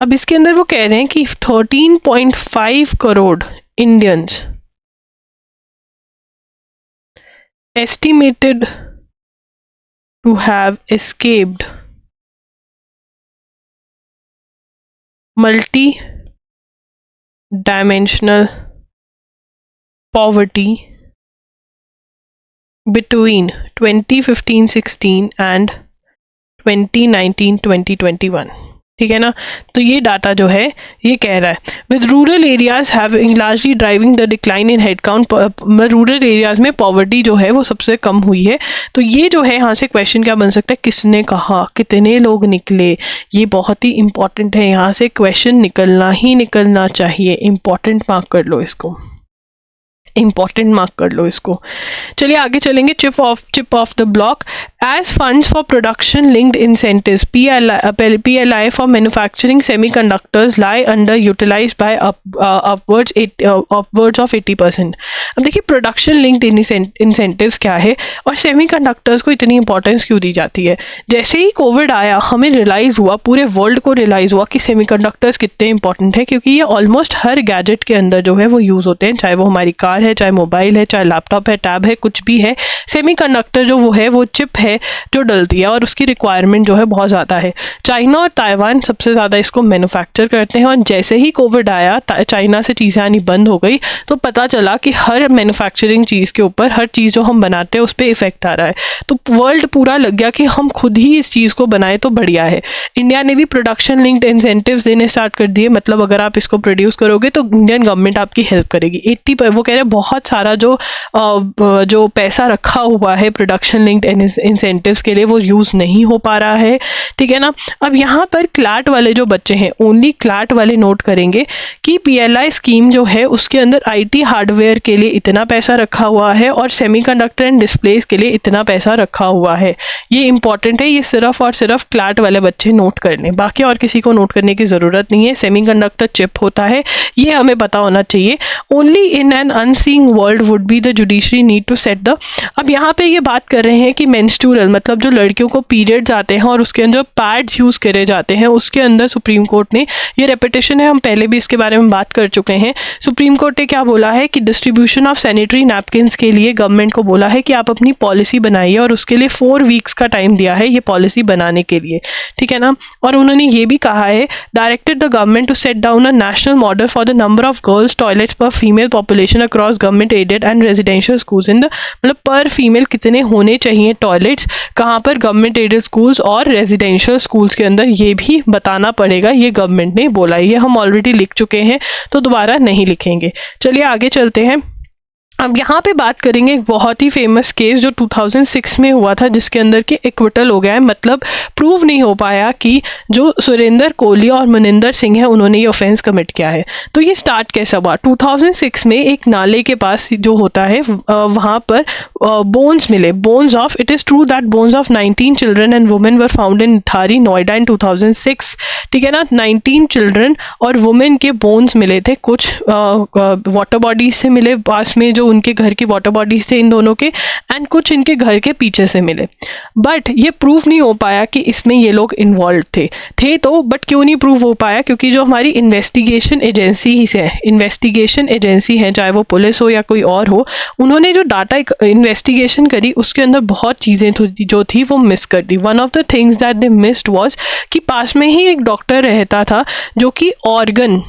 Speaker 1: अब इसके अंदर वो कह रहे हैं कि 13.5 crore Indians estimated to have escaped multi-dimensional poverty between 2015-16 and 2019-2021, ठीक है ना। तो ये डाटा जो है ये कह रहा है with rural areas having largely driving the decline in head count, rural areas में पॉवर्टी जो है वो सबसे कम हुई है। तो ये जो है यहाँ से क्वेश्चन क्या बन सकता है, किसने कहा, कितने लोग निकले, ये बहुत ही इंपॉर्टेंट है, यहाँ से क्वेश्चन निकलना ही निकलना चाहिए, इंपॉर्टेंट मार्क कर लो इसको, इंपॉर्टेंट मार्क कर लो इसको। चलिए आगे चलेंगे, chip of the block, as funds for production linked incentives PLI for manufacturing semiconductors lie under utilised by upwards of 80%। अब देखिए प्रोडक्शन लिंक्ड इंसेंटिव्स क्या है और सेमीकंडक्टर्स को इतनी इंपॉर्टेंस क्यों दी जाती है। जैसे ही कोविड आया हमें रियलाइज हुआ, पूरे वर्ल्ड को रियलाइज हुआ कि सेमीकंडक्टर्स कितने इंपॉर्टेंट है, क्योंकि ये ऑलमोस्ट हर गैजेट के अंदर जो है वो यूज होते हैं, चाहे वो हमारी कार है, चाहे मोबाइल है, चाहे लैपटॉप है, टैब है, कुछ भी है, सेमीकंडक्टर जो वो है वो चिप है जो डलती है, और उसकी रिक्वायरमेंट जो है बहुत ज़्यादा है। चाइना और ताइवान सबसे ज़्यादा इसको मैन्युफैक्चर करते हैं, और जैसे ही कोविड आया चाइना से चीज़ें आनी बंद हो गई, तो पता चला कि हर मैन्युफैक्चरिंग चीज़ के ऊपर, हर चीज़ जो हम बनाते हैं उस पर इफेक्ट आ रहा है। तो वर्ल्ड पूरा लग गया कि हम खुद ही इस चीज़ को बनाए तो बढ़िया है। इंडिया ने भी प्रोडक्शन लिंक्ड इंसेंटिव्स देने स्टार्ट कर दिए, मतलब अगर आप इसको प्रोड्यूस करोगे तो इंडियन गवर्नमेंट आपकी हेल्प करेगी। 80 वो कह रहे हैं बहुत सारा जो पैसा रखा हुआ है प्रोडक्शन लिंक्ड इंसेंटिव्स के लिए वो यूज नहीं हो पा रहा है, ठीक है ना। अब यहाँ पर क्लैट वाले जो बच्चे हैं, ओनली क्लैट वाले नोट करेंगे कि PLI स्कीम जो है उसके अंदर IT हार्डवेयर के लिए इतना पैसा रखा हुआ है और सेमीकंडक्टर एंड डिस्प्लेस के लिए इतना पैसा रखा हुआ है। ये इंपॉर्टेंट है, ये सिर्फ और सिर्फ क्लैट वाले बच्चे नोट कर लें, बाकी और किसी को नोट करने की जरूरत नहीं है। सेमीकंडक्टर चिप होता है, ये हमें पता होना चाहिए। Only in an unseeing world would be the judiciary need to set the, अब यहाँ पे ये बात कर रहे हैं कि मेंस्ट्रुअल मतलब जो लड़कियों को पीरियड्स आते हैं और उसके अंदर पैड्स यूज करे जाते हैं, उसके अंदर सुप्रीम कोर्ट ने, ये रेपिटेशन है, हम पहले भी इसके बारे में बात कर चुके हैं, सुप्रीम कोर्ट ने क्या बोला है कि डिस्ट्रीब्यूशन ऑफ सैनिटरी नैपकिन्स के लिए गवर्नमेंट को बोला है कि आप अपनी पॉलिसी बनाइए, और उसके लिए 4 वीक्स का टाइम दिया है ये पॉलिसी बनाने के लिए, ठीक है ना। और उन्होंने ये भी कहा है, directed the government to set down a national model for the number of girls toilets per female population across government aided and residential schools in the, मतलब पर फीमेल कितने होने चाहिए टॉयलेट्स, कहाँ पर, गवर्नमेंट एडेड स्कूल्स और residential schools के अंदर, ये भी बताना पड़ेगा, ये गवर्नमेंट ने बोला। ये हम ऑलरेडी लिख चुके हैं तो दोबारा नहीं लिखेंगे। चलिए आगे चलते हैं। अब यहाँ पे बात करेंगे एक बहुत ही फेमस केस जो 2006 में हुआ था, जिसके अंदर कि एक्विटल हो गया है, मतलब प्रूव नहीं हो पाया कि जो सुरेंद्र कोहली और मनिंदर सिंह है उन्होंने ये ऑफेंस कमिट किया है। तो ये स्टार्ट कैसा हुआ, 2006 में एक नाले के पास जो होता है वहाँ पर बोन्स मिले, bones of, it is true that bones of 19 children and women were found in थारी नोएडा इन 2006। ठीक है ना, 19 चिल्ड्रन और वुमेन के बोन्स मिले थे, कुछ वाटर बॉडीज से मिले पास में, जो उनके घर की वाटर बॉडीज थे इन दोनों के, एंड कुछ इनके घर के पीछे से मिले। बट ये प्रूव नहीं हो पाया कि इसमें ये लोग इन्वॉल्व थे तो बट क्यों नहीं प्रूव हो पाया, क्योंकि जो हमारी इन्वेस्टिगेशन एजेंसी है, चाहे वो पुलिस हो या कोई और हो, उन्होंने जो डाटा इन्वेस्टिगेशन करी उसके अंदर बहुत चीज़ें जो थी वो मिस कर दी। One of the things that they missed was कि पास में ही एक डॉक्टर रहता था जो कि ऑर्गन,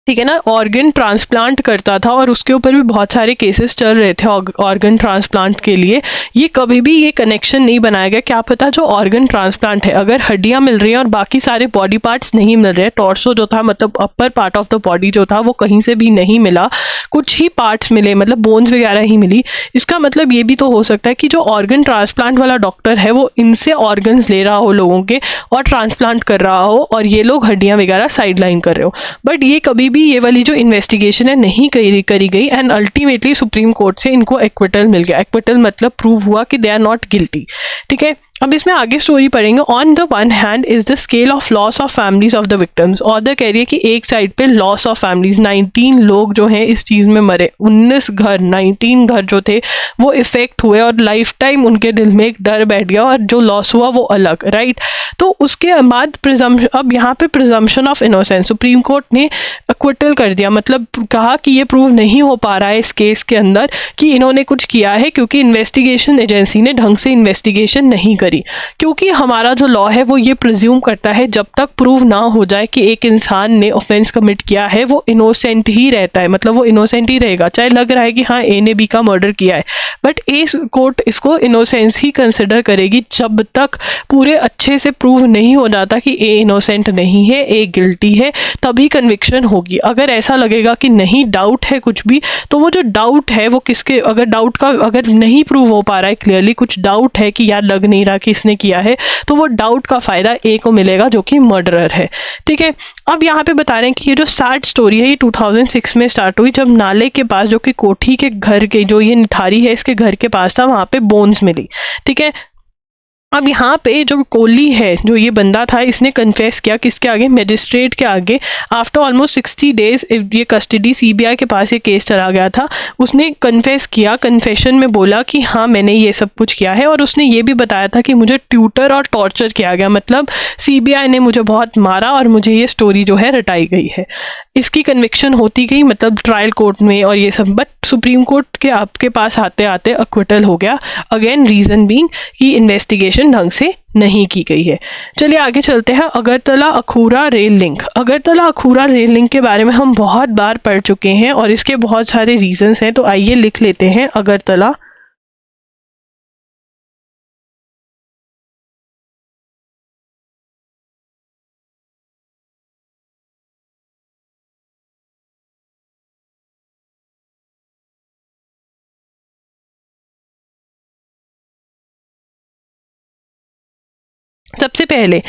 Speaker 1: ठीक है ना, ऑर्गन ट्रांसप्लांट करता था, और उसके ऊपर भी बहुत सारे केसेस चल रहे थे ऑर्गन ट्रांसप्लांट के लिए। ये कभी भी ये कनेक्शन नहीं बनाया गया, क्या पता जो ऑर्गन ट्रांसप्लांट है, अगर हड्डियां मिल रही हैं और बाकी सारे बॉडी पार्ट्स नहीं मिल रहे हैं, टॉर्सो जो था मतलब upper part of the body जो था वो कहीं से भी नहीं मिला, कुछ ही पार्ट्स मिले, मतलब बोन्स वगैरह ही मिली, इसका मतलब ये भी तो हो सकता है कि जो ऑर्गन ट्रांसप्लांट वाला डॉक्टर है वो इनसे ऑर्गन्स ले रहा हो लोगों के और ट्रांसप्लांट कर रहा हो, और ये लोग हड्डियां वगैरह साइड लाइन कर रहे हो। बट ये कभी भी ये वाली जो इन्वेस्टिगेशन है नहीं करी गई, एंड अल्टीमेटली सुप्रीम कोर्ट से इनको एक्विटल मिल गया। एक्विटल मतलब प्रूव हुआ कि दे आर नॉट गिल्टी। ठीक है, अब इसमें आगे स्टोरी पढ़ेंगे। On the one hand is the scale of loss of families of the victims. Order कह रही है कि एक साइड पे लॉस ऑफ फैमिलीज, 19 लोग जो हैं इस चीज में मरे, 19 घर जो थे वो इफेक्ट हुए, और लाइफ टाइम उनके दिल में एक डर बैठ गया, और जो लॉस हुआ वो अलग, राइट। तो उसके बाद अब यहाँ पे presumption of innocence, supreme court ने एक्विटल कर दिया, मतलब कहा कि ये प्रूव नहीं हो पा रहा है इस केस के अंदर कि इन्होंने कुछ किया है, क्योंकि इन्वेस्टिगेशन एजेंसी ने ढंग से इन्वेस्टिगेशन नहीं करी। क्योंकि हमारा जो लॉ है वो ये प्रिज्यूम करता है जब तक प्रूव ना हो जाए कि एक इंसान ने ऑफेंस कमिट किया है वो इनोसेंट ही रहता है, मतलब वो इनोसेंट ही रहेगा, चाहे लग रहा है कि हाँ ए ने बी का मर्डर किया है, बट ए कोर्ट इसको इनोसेंस ही कंसिडर करेगी जब तक पूरे अच्छे से प्रूव नहीं हो जाता कि ए इनोसेंट नहीं है, ए गिल्टी है, तभी कन्विक्शन होगी। अगर ऐसा लगेगा कि नहीं डाउट है कुछ भी, तो वो जो डाउट है वो किसके, अगर डाउट का अगर नहीं प्रूव हो पा रहा है क्लियरली, कुछ डाउट है कि यार लग नहीं रहा कि इसने किया है, तो वो डाउट का फायदा ए को मिलेगा जो कि मर्डरर है। ठीक है, अब यहाँ पे बता रहे हैं कि ये जो सैड स्टोरी है ये 2006 में स्टार्ट हुई, जब नाले के पास जो कि कोठी के घर के जो ये निठारी है इसके घर के पास था, वहां पे बोन्स मिली। ठीक है, अब यहाँ पे जो कोहली है, जो ये बंदा था, इसने कन्फेस किया किसके आगे, मजिस्ट्रेट के आगे। आफ्टर ऑलमोस्ट 60 डेज ये कस्टडी सीबीआई के पास ये केस चला गया था, उसने कन्फेस किया, कन्फेशन में बोला कि हाँ मैंने ये सब कुछ किया है, और उसने ये भी बताया था कि मुझे ट्यूटर और टॉर्चर किया गया, मतलब सीबीआई ने मुझे बहुत मारा और मुझे ये स्टोरी जो है रटाई गई है। इसकी कन्विक्शन होती गई, मतलब ट्रायल कोर्ट में और ये सब, बट सुप्रीम कोर्ट के आपके पास आते आते एक्विटल हो गया। अगेन रीजन बीइंग कि इन्वेस्टिगेशन ढंग से नहीं की गई है। चलिए आगे चलते हैं। Agartala Akhaura rail link. Agartala Akhaura rail link के बारे में हम बहुत बार पढ़ चुके हैं और इसके बहुत सारे रीजंस हैं, तो आइए लिख लेते हैं अगरतला सबसे पहले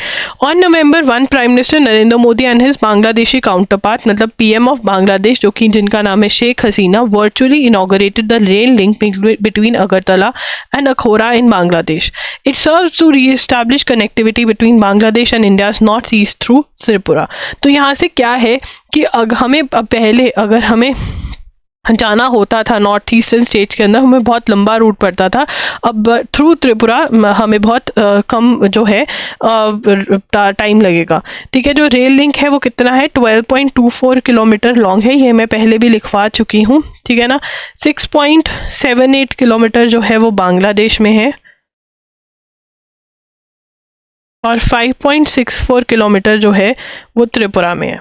Speaker 1: on November 1 prime minister Narendra Modi and his Bangladeshi counterpart, मतलब पीएम ऑफ बांग्लादेश जो कि जिनका नाम है Sheikh Hasina, virtually inaugurated the rail link between Agartala and Akhaura in Bangladesh. It serves to re-establish connectivity between Bangladesh and India's north east through Tripura. तो यहाँ से क्या है कि हमें पहले अगर हमें जाना होता था नॉर्थ ईस्टर्न स्टेट्स के अंदर, हमें बहुत लंबा रूट पड़ता था, अब थ्रू त्रिपुरा हमें बहुत कम जो है टाइम लगेगा. ठीक है, जो रेल लिंक है वो कितना है, 12.24 किलोमीटर लॉन्ग है, ये मैं पहले भी लिखवा चुकी हूँ. ठीक है ना, 6.78 किलोमीटर जो है वो बांग्लादेश में है और 5.64 किलोमीटर जो है वो त्रिपुरा में है.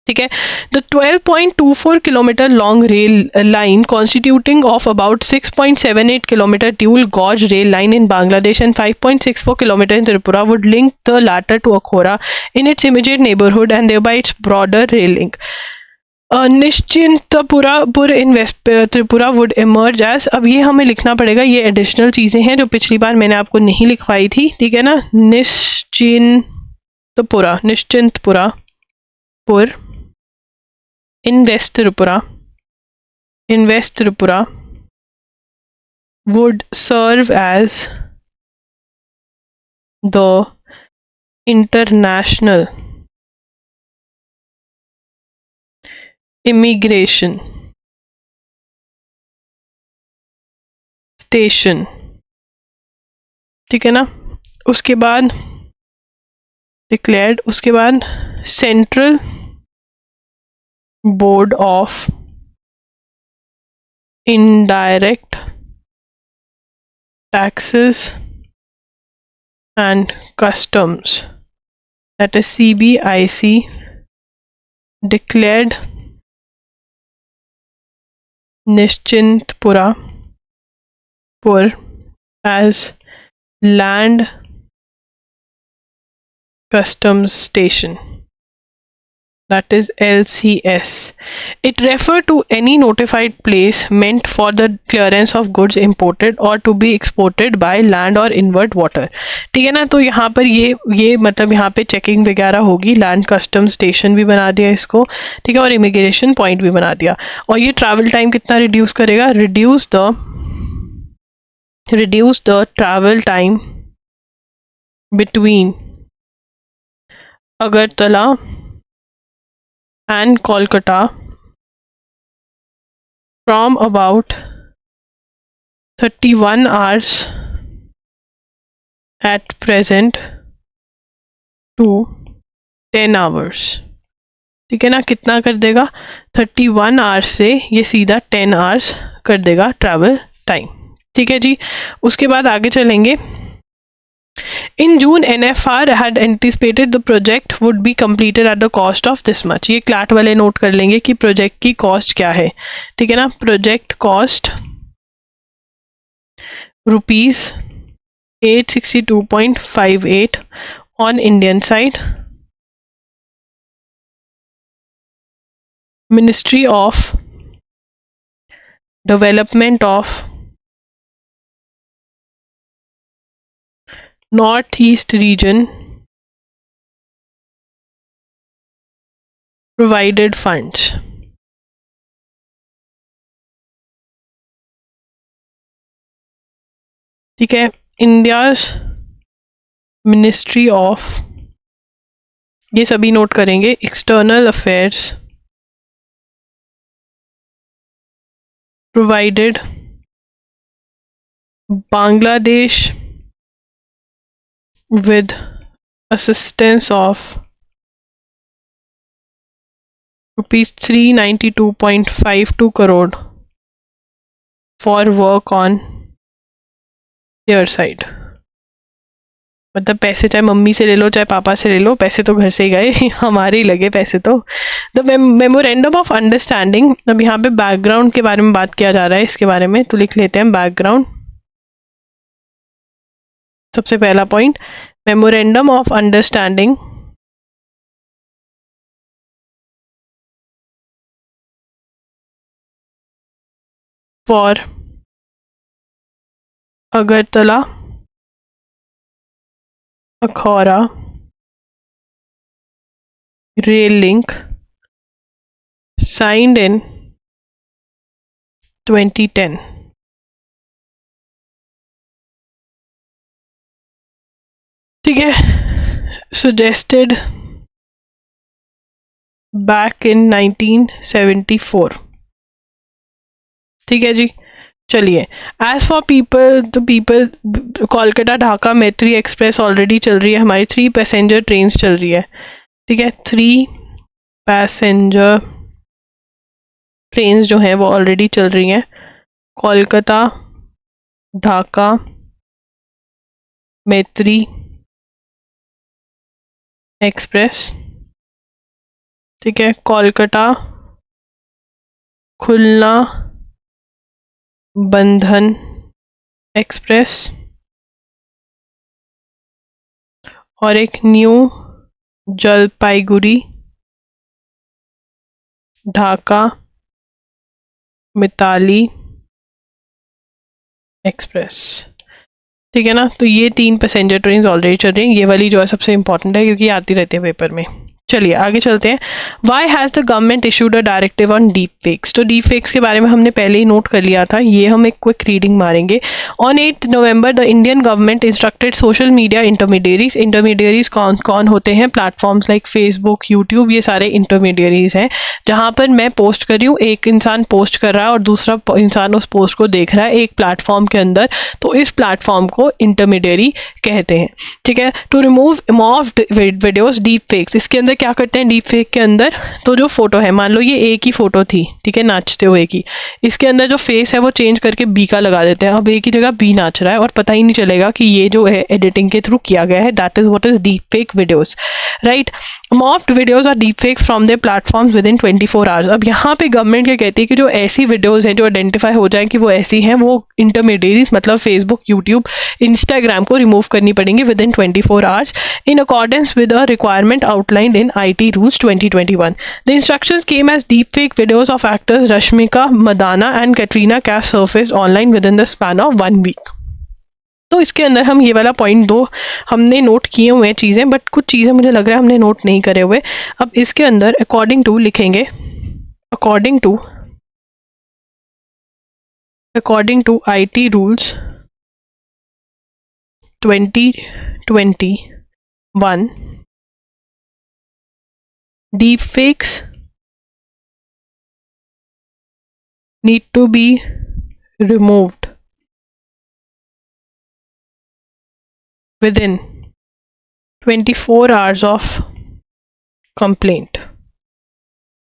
Speaker 1: ठीक है, द 12.24 kilometre long rail line constituting of about 6.78 kilometre dual gauge rail line in Bangladesh and 5.64 kilometre in Tripura would link the latter to Akhaura in its immediate neighborhood and thereby its broader rail link. Nishchintpur in West Tripura would emerge as, अब ये हमें लिखना पड़ेगा, ये additional चीज़ें हैं जो पिछली बार मैंने आपको नहीं लिखवाई थी, ठीक है ना। निश्चिंतपुरा पुर in West Tripura would serve as the international immigration station, ठीक है ना। उसके बाद डिक्लेयर्ड, उसके बाद central board of indirect taxes and customs, that is CBIC, declared Nischintpura Pur as land customs station, that is LCS. It referred to any notified place meant for the clearance of goods imported or to be exported by land or inward water, ठीक है ना। तो यहाँ पर ये मतलब यहाँ पे चेकिंग वगैरह होगी, लैंड कस्टम स्टेशन भी बना दिया इसको, ठीक है, और इमिग्रेशन पॉइंट भी बना दिया। और ये ट्रैवल टाइम कितना रिड्यूस करेगा, reduce the travel time between Agartala and Kolkata from about 31 hours at present to 10 hours, ठीक है ना। कितना कर देगा, 31 आवर्स से ये सीधा 10 आवर्स कर देगा ट्रैवल टाइम, ठीक है जी। उसके बाद आगे चलेंगे। In June, NFR had anticipated the project would be completed at the cost of this much. ये क्लैट वाले नोट कर लेंगे कि प्रोजेक्ट की कॉस्ट क्या है, ठीक है ना। Project cost ₹862.58 on Indian side. Ministry of Development of Northeast region provided funds, ठीक है। इंडियाज मिनिस्ट्री ऑफ, ये सभी नोट करेंगे। External affairs provided Bangladesh with assistance of ₹392.52 crore for work on their side। मतलब पैसे चाहे मम्मी से ले लो चाहे पापा से ले लो, पैसे तो घर से ही गए हमारे ही लगे पैसे तो। द मेमोरेंडम ऑफ अंडरस्टैंडिंग, अब यहाँ पे बैकग्राउंड के बारे में बात किया जा रहा है, इसके बारे में तो लिख लेते हैं बैकग्राउंड। सबसे पहला point, memorandum of understanding for Agartala Akhaura rail link signed in 2010, ठीक है। suggested back in 1974, ठीक है जी। चलिए, as for people Kolkata Dhaka Maitree express already चल रही है हमारी, 3 पैसेंजर ट्रेन चल रही है, ठीक है। 3 पैसेंजर ट्रेन जो हैं वो ऑलरेडी चल रही हैं, कोलकाता ढाका मैत्री एक्सप्रेस, ठीक है। कोलकाता खुलना बंधन एक्सप्रेस और एक न्यू जलपाईगुड़ी ढाका मिताली एक्सप्रेस। ठीक है ना, तो ये 3 पैसेंजर ट्रेन ऑलरेडी चल रही हैं। ये वाली जो है सबसे इंपॉर्टेंट है क्योंकि आती रहती है पेपर में। चलिए आगे चलते हैं। Why has the government issued a directive on deep fakes. तो डीप फेक्स के बारे में हमने पहले ही नोट कर लिया था, ये हम एक क्विक रीडिंग मारेंगे। On 8 November the Indian government instructed social media intermediaries. Intermediaries कौन कौन होते हैं? प्लेटफॉर्म्स लाइक फेसबुक, यूट्यूब, ये सारे इंटरमीडियरीज हैं जहाँ पर मैं पोस्ट कर रही हूँ, एक इंसान पोस्ट कर रहा है और दूसरा इंसान उस पोस्ट को देख रहा है एक प्लेटफॉर्म के अंदर, तो इस प्लेटफॉर्म को इंटरमीडियरी कहते हैं। ठीक है, to remove morphed videos deep fakes. इसके अंदर क्या करते हैं डीप फेक के अंदर? तो जो फोटो है, मान लो ये ए की फोटो थी, ठीक है, नाचते हुए की, इसके अंदर जो फेस है वो चेंज करके बी का लगा देते हैं। अब ए की जगह बी नाच रहा है और पता ही नहीं चलेगा कि ये जो है एडिटिंग के थ्रू किया गया है। That is what is deep fake videos, right. Morphed videos और deep fake from the platforms within 24 hours. अब यहाँ पे गवर्नमेंट क्या कहती है कि जो ऐसी वीडियोस हैं जो आइडेंटिफाई हो जाए कि वो ऐसी हैं, वो इंटरमीडियरीज मतलब फेसबुक, यूट्यूब, इंस्टाग्राम को रिमूव करनी पड़ेंगी with in 24 hours in accordance with a requirement outlined in IT Rules 2021. The instructions came as deepfake videos of actors Rashmika Madana and Katrina Kaif surfaced online within the span of 1 week. तो इसके अंदर हम ये वाला point दो हमने note किए हुए हैं चीज़ें, बट कुछ चीज़ें मुझे लग रहा है हमने नोट नहीं करे हुए। अब इसके अंदर अकॉर्डिंग टू लिखेंगे, according to IT rules 2021, deepfakes need to be removed within 24 hours of complaint.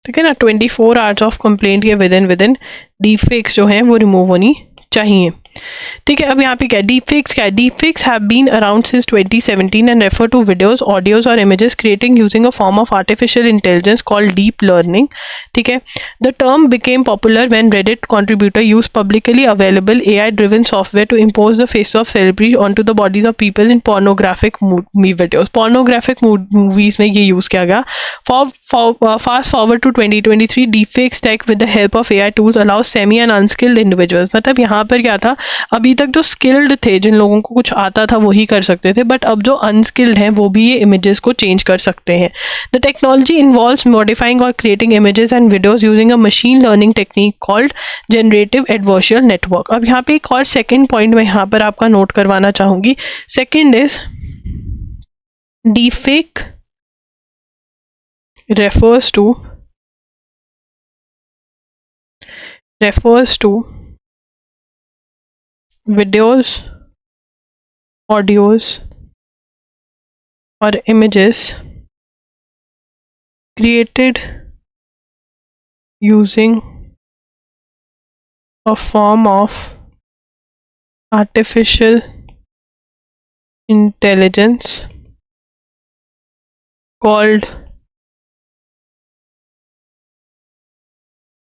Speaker 1: ठीक है ना, 24 आवर्स ऑफ कंप्लेंट के विद इन डीप फेक्स जो हैं वो रिमूव होनी चाहिए। ठीक है, अब यहाँ पे क्या डीप फेक्स क्या है? Deep fakes have been around since 2017 and refer to videos, audios और images creating using a form of artificial intelligence called deep learning. ठीक है, the term became popular when Reddit contributor use publicly available AI driven software to impose the face of celebrity on to the bodies of people in pornographic videos. Pornographic movies में ये use किया गया। Fast forward to 2023, deepfakes tech with the help of AI tools allows semi and unskilled individuals। मतलब यहाँ पर क्या था, अभी तक जो स्किल्ड थे, जिन लोगों को कुछ आता था वही कर सकते थे, बट अब जो अनस्किल्ड हैं वो भी ये इमेजेस को चेंज कर सकते हैं। द टेक्नोलॉजी इन्वॉल्व्स मॉडिफाइंग और creating images and videos using a machine learning technique called generative adversarial network. अब यहाँ पे एक और सेकेंड पॉइंट मैं यहाँ पर आपका नोट करवाना चाहूंगी। Second is deepfake refers to videos, audios or images created using a form of artificial intelligence called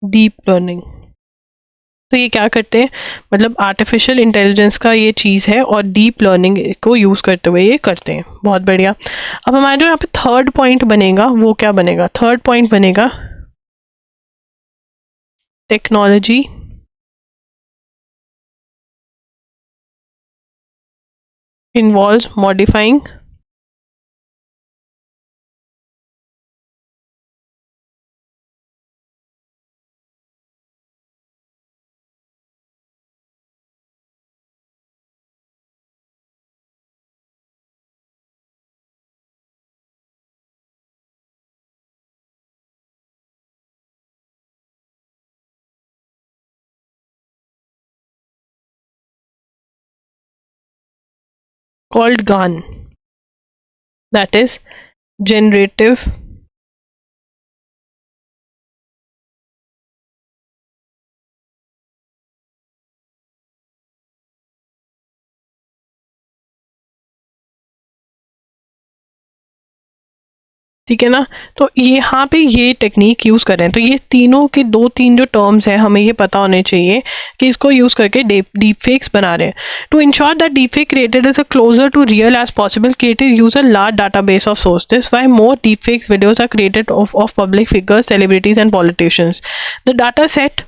Speaker 1: deep learning। तो ये क्या करते हैं, मतलब आर्टिफिशियल इंटेलिजेंस का ये चीज़ है और डीप लर्निंग को यूज़ करते हुए ये करते हैं। बहुत बढ़िया। अब हमारा जो यहाँ पे थर्ड पॉइंट बनेगा वो क्या बनेगा? थर्ड पॉइंट बनेगा technology involves modifying called GAN, that is generative ठीक है ना। तो यहाँ पे ये टेक्निक यूज़ कर रहे हैं। तो ये तीनों के दो तीन जो टर्म्स हैं हमें ये पता होने चाहिए कि इसको यूज़ करके डीप फेक्स बना रहे हैं। To ensure that deep fake created is a closer to real as possible, created use a large database of source. This why more deep fakes videos are created of public figures, celebrities and politicians. The data set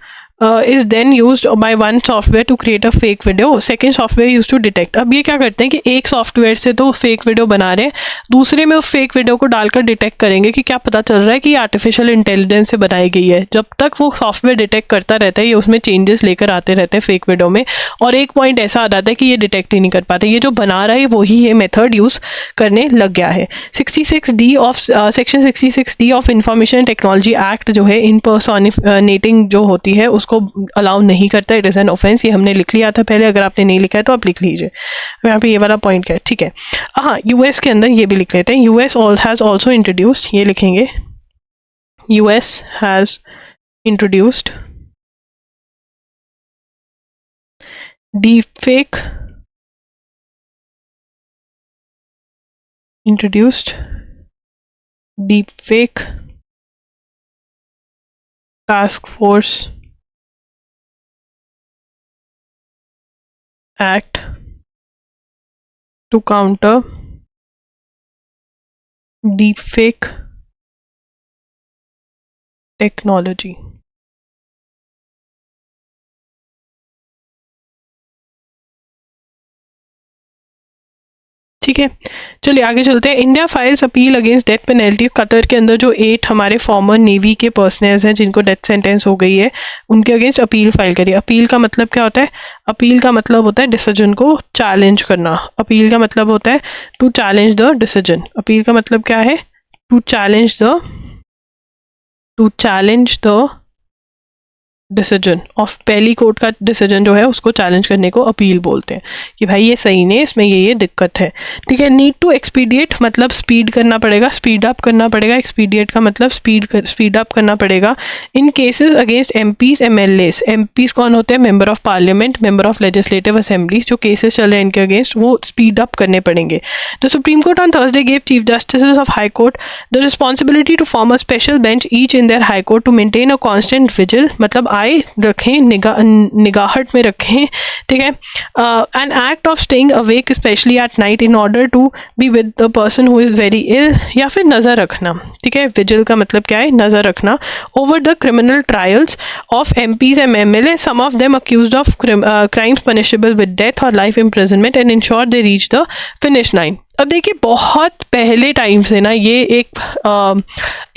Speaker 1: is then used by one software to create a fake video, second software used to detect। अब ये क्या करते हैं कि एक software से तो fake video बना रहे हैं, दूसरे में उस फेक वीडियो को डालकर डिटेक्ट करेंगे कि क्या पता चल रहा है कि ये आर्टिफिशियल इंटेलिजेंस से बनाई गई है। जब तक वो सॉफ्टवेयर डिटेक्ट करता रहता है, ये उसमें चेंजेस लेकर आते रहते हैं फेक वीडियो में, और एक पॉइंट ऐसा आ जाता है कि ये डिटेक्ट ही नहीं कर पाते। ये जो बना रहा है वही ये मेथड यूज करने लग गया है। 66D of section 66D of information technology act जो है इम्पर्सोनेटिंग जो होती है उसको अलाउ नहीं करता, इट इज एन ऑफेंस। ये हमने लिख लिया था पहले, अगर आपने नहीं लिखा है तो आप लिख लीजिए। यहाँ पे ये वाला पॉइंट क्या है, ठीक है। हाँ, यूएस के अंदर ये भी लिख लेते हैं। यूएस हैज ऑल्सो इंट्रोड्यूस्ड, ये लिखेंगे, US has introduced deepfake introduced deepfake task force act to counter deepfake technology। ठीक है, चलिए आगे चलते हैं। India files appeal against death penalty. Qatar के अंदर जो 8 हमारे फॉर्मर नेवी के पर्सनल्स हैं जिनको डेथ सेंटेंस हो गई है, उनके अगेंस्ट अपील फाइल करी। अपील का मतलब क्या होता है? अपील का मतलब होता है डिसीजन को चैलेंज करना। अपील का मतलब होता है to challenge the decision. Appeal का मतलब क्या है? To challenge the decision of पहली कोर्ट का डिसीजन जो है उसको चैलेंज करने को अपील बोलते हैं कि भाई ये सही नहीं, इसमें ये दिक्कत है। ठीक है। नीड टू एक्सपीडिएट मतलब स्पीड करना पड़ेगा, स्पीड अप करना पड़ेगा। एक्सपीडिएट का मतलब स्पीड अप करना पड़ेगा। In cases against MPs MLAs. MPs कौन होते हैं? Member of parliament, member of legislative assemblies. जो केसेस चल रहे हैं इनके अगेंस्ट वो स्पीड अप करने पड़ेंगे। The Supreme Court on Thursday gave chief justice of high court the responsibility to form a special bench each in their high court to maintain a constant vigil, मतलब आए रखें, निगाहट में रखें। ठीक है। An act of staying awake specially at night in order to be with the person who is very ill, या फिर नजर रखना। ठीक है। विजिल का मतलब क्या है? नजर रखना। Over the criminal trials of MPs and MLA, some of them accused of crimes punishable with death और life imprisonment, and ensure they reach the finish line. अब देखिए बहुत पहले टाइम से ना ये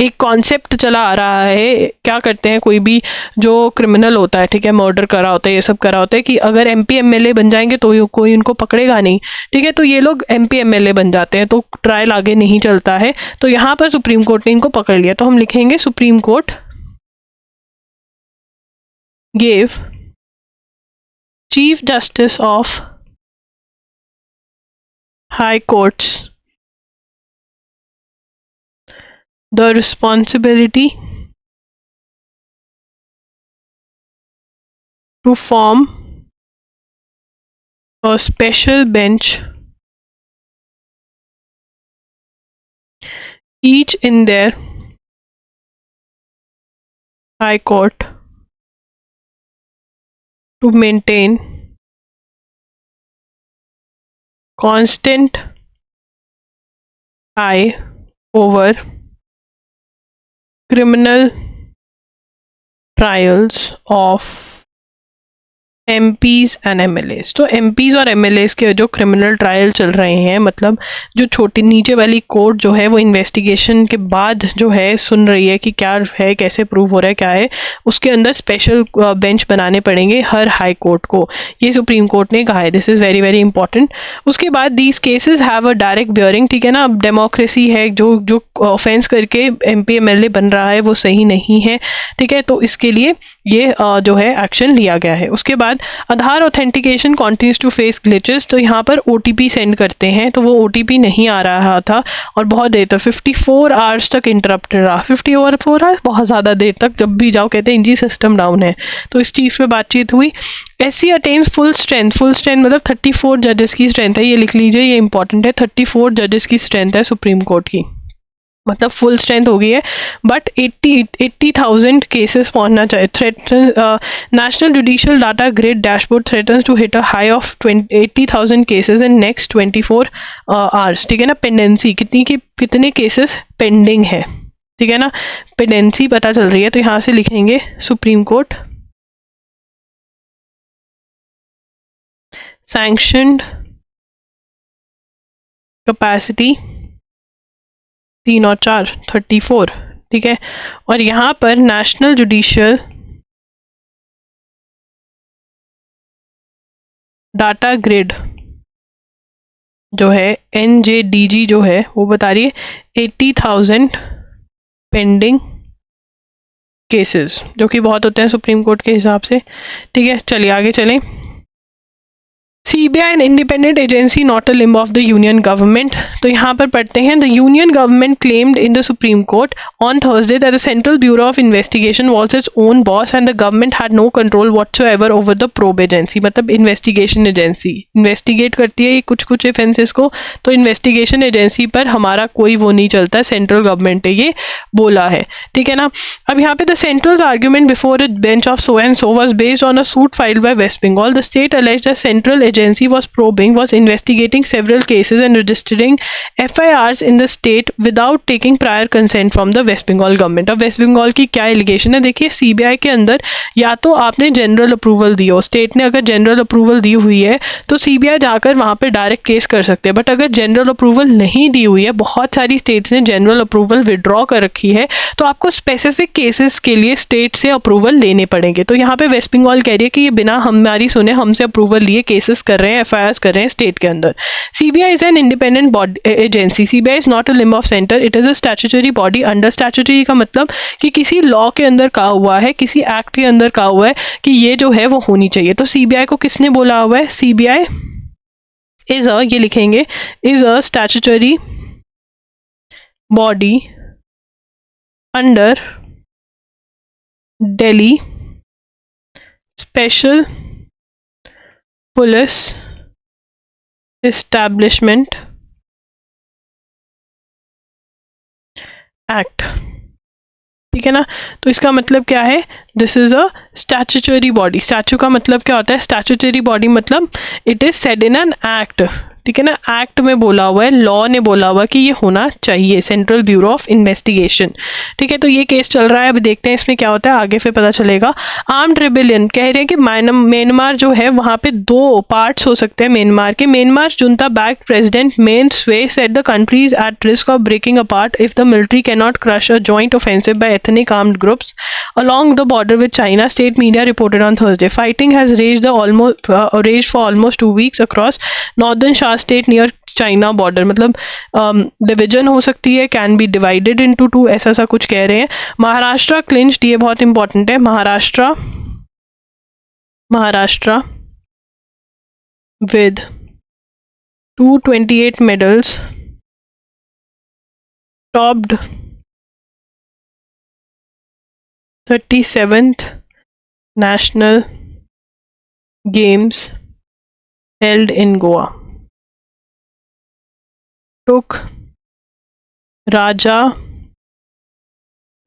Speaker 1: एक कॉन्सेप्ट चला आ रहा है। क्या करते हैं कोई भी जो क्रिमिनल होता है, ठीक है, मर्डर करा होता है, ये सब करा होता है, कि अगर एमपी एमएलए बन जाएंगे तो कोई उनको पकड़ेगा नहीं। ठीक है। तो ये लोग एमपी एमएलए बन जाते हैं तो ट्रायल आगे नहीं चलता है। तो यहाँ पर सुप्रीम कोर्ट ने इनको पकड़ लिया। तो हम लिखेंगे supreme court gave chief justice of high courts the responsibility to form a special bench each in their high court to maintain constant eye over criminal trials of MPs and MLAs. तो MPs और MLAs के जो criminal trial चल रहे हैं, मतलब जो छोटी नीचे वाली कोर्ट जो है वो इन्वेस्टिगेशन के बाद जो है सुन रही है कि क्या है, कैसे प्रूव हो रहा है, क्या है, उसके अंदर स्पेशल बेंच बनाने पड़ेंगे हर हाई कोर्ट को। ये सुप्रीम कोर्ट ने कहा है। This is very very important. उसके बाद these cases have a direct bearing. ठीक है ना। अब डेमोक्रेसी है, जो ऑफेंस करके एमपी एमएलए बन रहा है वो सही नहीं है। ठीक है। तो इसके लिए ये जो है एक्शन लिया गया है। उसके बाद Aadhaar authentication continues to face glitches. तो यहाँ पर ओटीपी सेंड करते हैं तो वो ओटीपी नहीं आ रहा था और बहुत देर तक 54 आवर्स तक इंटरप्टेड रहा। 54 आवर्स बहुत ज़्यादा देर तक, जब भी जाओ कहते हैं जी सिस्टम डाउन है। तो इस चीज़ पे बातचीत हुई। SC attains full strength. Full strength मतलब 34 जजेस की स्ट्रेंथ है, ये लिख लीजिए, ये इंपॉर्टेंट है। 34 जजेस की स्ट्रेंथ है सुप्रीम कोर्ट की। मतलब फुल स्ट्रेंथ हो गई है, बट 80,000 केसेस पहुंचना चाहिए। National judicial data grid dashboard threatens to hit a high of 80,000 cases in next 24 hours. ठीक है ना। पेंडेंसी कितने केसेस पेंडिंग है, ठीक है ना, पेंडेंसी पता चल रही है। तो यहाँ से लिखेंगे सुप्रीम कोर्ट सैंक्शनड कैपेसिटी 3 और 4 34। ठीक है। और यहाँ पर नेशनल जुडिशियल डाटा ग्रिड जो है NJDG जो है वो बता रही है 80,000 पेंडिंग केसेस, जो कि बहुत होते हैं सुप्रीम कोर्ट के हिसाब से। ठीक है, चलिए आगे चलें। CBI, an independent agency, not a limb of the union government। तो यहाँ पर पढ़ते हैं, the union government claimed in the Supreme Court on Thursday that the Central Bureau of Investigation was its own boss and the government had no control whatsoever over the probe agency। मतलब investigation agency investigate करती है कुछ कुछ offences को, तो investigation agency पर हमारा कोई वो नहीं चलता, सेंट्रल गवर्नमेंट ने ये बोला है। ठीक है ना। अब यहाँ पे the centrals argument before a bench of so and so was based on a suit filed by West Bengal. The state alleged the central agency was investigating several cases and registering FIRs in the state without taking prior consent from the West Bengal government। अब waste Bengal की क्या allegation है, देखिए CBI के अंदर या तो आपने जनरल अप्रूवल दी हो, स्टेट ने अगर जनरल अप्रूवल दी हुई है तो CBI जाकर वहां पे डायरेक्ट केस कर सकते हैं। बट अगर जनरल अप्रूवल नहीं दी हुई है, बहुत सारी स्टेट्स ने जनरल अप्रूवल विड्रॉ कर रखी है, तो आपको स्पेसिफिक केसेस के लिए स्टेट से अप्रूवल लेने पड़ेंगे। तो यहाँ पे वेस्ट बंगाल कह रही है कि ये बिना हमारी सुने हमसे अप्रूवल लिए केसेस कर रहे हैं, FIRs कर रहे हैं स्टेट के अंदर। CBI is an independent body agency. CBI is not a limb of centre, it is a statutory body under. Statutory का मतलब कि किसी लॉ के अंदर कहा हुआ है, किसी एक्ट के अंदर कहा हुआ है कि ये जो है वो होनी चाहिए। तो CBI को किसने बोला हुआ है, CBI इज अ, ये लिखेंगे, is a statutory body under Delhi special police establishment act. ठीक है ना। तो इसका मतलब क्या है, this is a statutory body. Statue का मतलब क्या होता है, स्टैट्यूटरी बॉडी मतलब it is said in an act. ठीक है ना, एक्ट में बोला हुआ है, लॉ ने बोला हुआ कि ये होना चाहिए, सेंट्रल ब्यूरो ऑफ इन्वेस्टिगेशन। ठीक है, तो ये केस चल रहा है, अब देखते हैं इसमें क्या होता है, आगे फिर पता चलेगा। आर्म्ड रिबेलियन कह रहे हैं कि म्यांमार जो है वहां पे दो पार्ट्स हो सकते हैं म्यांमार के। Myanmar junta backed president Myint Swe said the country is at risk of breaking apart if the military can not crush a joint offensive by ethnic armed groups along the border with China, state media reported on Thursday. Fighting has raged for almost 2 weeks across northern Shah state near China border। मतलब division हो सकती है, can be divided into 2, ऐसा सा कुछ कह रहे हैं। महाराष्ट्र क्लिंच्ड, ये बहुत इंपॉर्टेंट है, Maharashtra with 228 medals topped 37th National Games held in Goa. Took Raja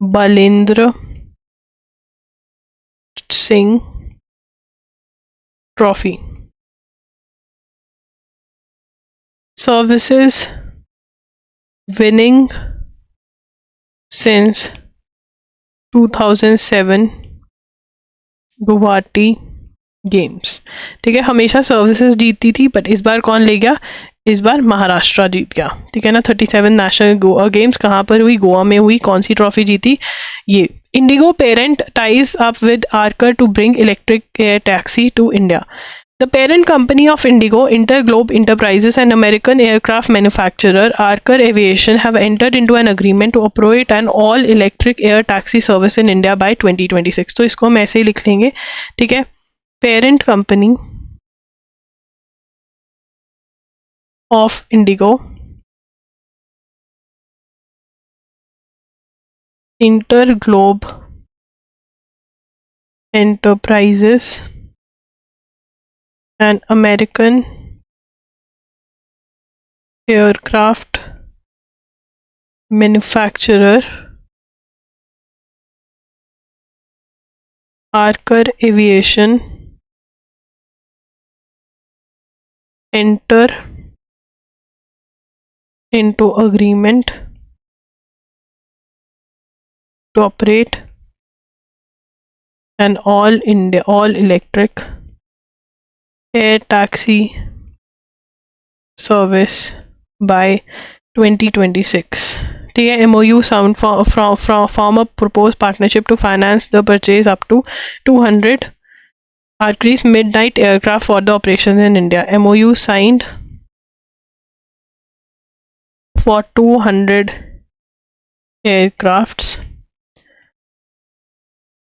Speaker 1: Balendra Singh Trophy. Services winning since 2007 Guwahati games. ठीक है, हमेशा सर्विसेज जीतती थी, बट इस बार कौन ले गया, इस बार महाराष्ट्र जीत गया। ठीक है ना। 37 नेशनल गोवा गेम्स कहाँ पर हुई, गोवा में हुई। कौन सी ट्रॉफी जीती, ये। IndiGo parent ties up with Archer to bring electric air taxi to India. The parent company of Indigo, Interglobe Enterprises, an American aircraft manufacturer, Archer Aviation, have entered into an agreement to operate an all-electric air taxi service in India by 2026। तो इसको हम ऐसे ही लिख लेंगे। ठीक है, parent company of Indigo, Interglobe Enterprises, an American aircraft manufacturer, Archer Aviation, enter into agreement to operate an all electric air taxi service by 2026. ठीक है, MOU sound from a proposed partnership to finance the purchase up to 200 Archer's Midnight aircraft for the operations in India. MOU signed for 200 aircrafts.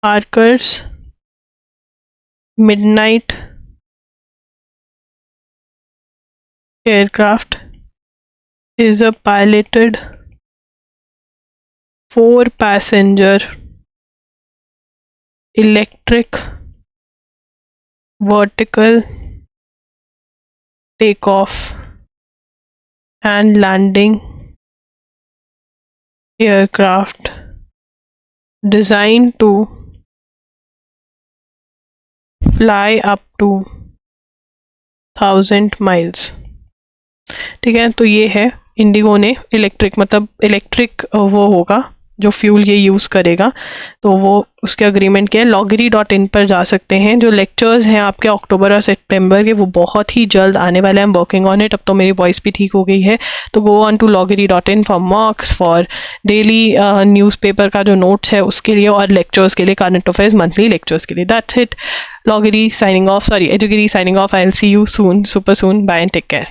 Speaker 1: Archer's Midnight aircraft is a piloted 4-passenger electric vertical takeoff and landing aircraft designed to fly up to 1000 miles. ठीक है, तो ये है Indigo ने electric, मतलब electric वो होगा जो फ्यूल ये यूज़ करेगा, तो वो उसके अग्रीमेंट किया है। loggery.in पर जा सकते हैं। जो लेक्चर्स हैं आपके अक्टूबर और सितंबर के, वो बहुत ही जल्द आने वाले हैं। I am working on it. अब तो मेरी वॉइस भी ठीक हो गई है। तो go on to loggery.in for mocks, for daily newspaper का जो नोट्स है उसके लिए, और लेक्चर्स के लिए, करंट अफेयर्स मंथली लेक्चर्स के लिए। That's it. Loggery signing off, sorry, Edugery signing off. I'll see you soon, super soon. Bye and take care.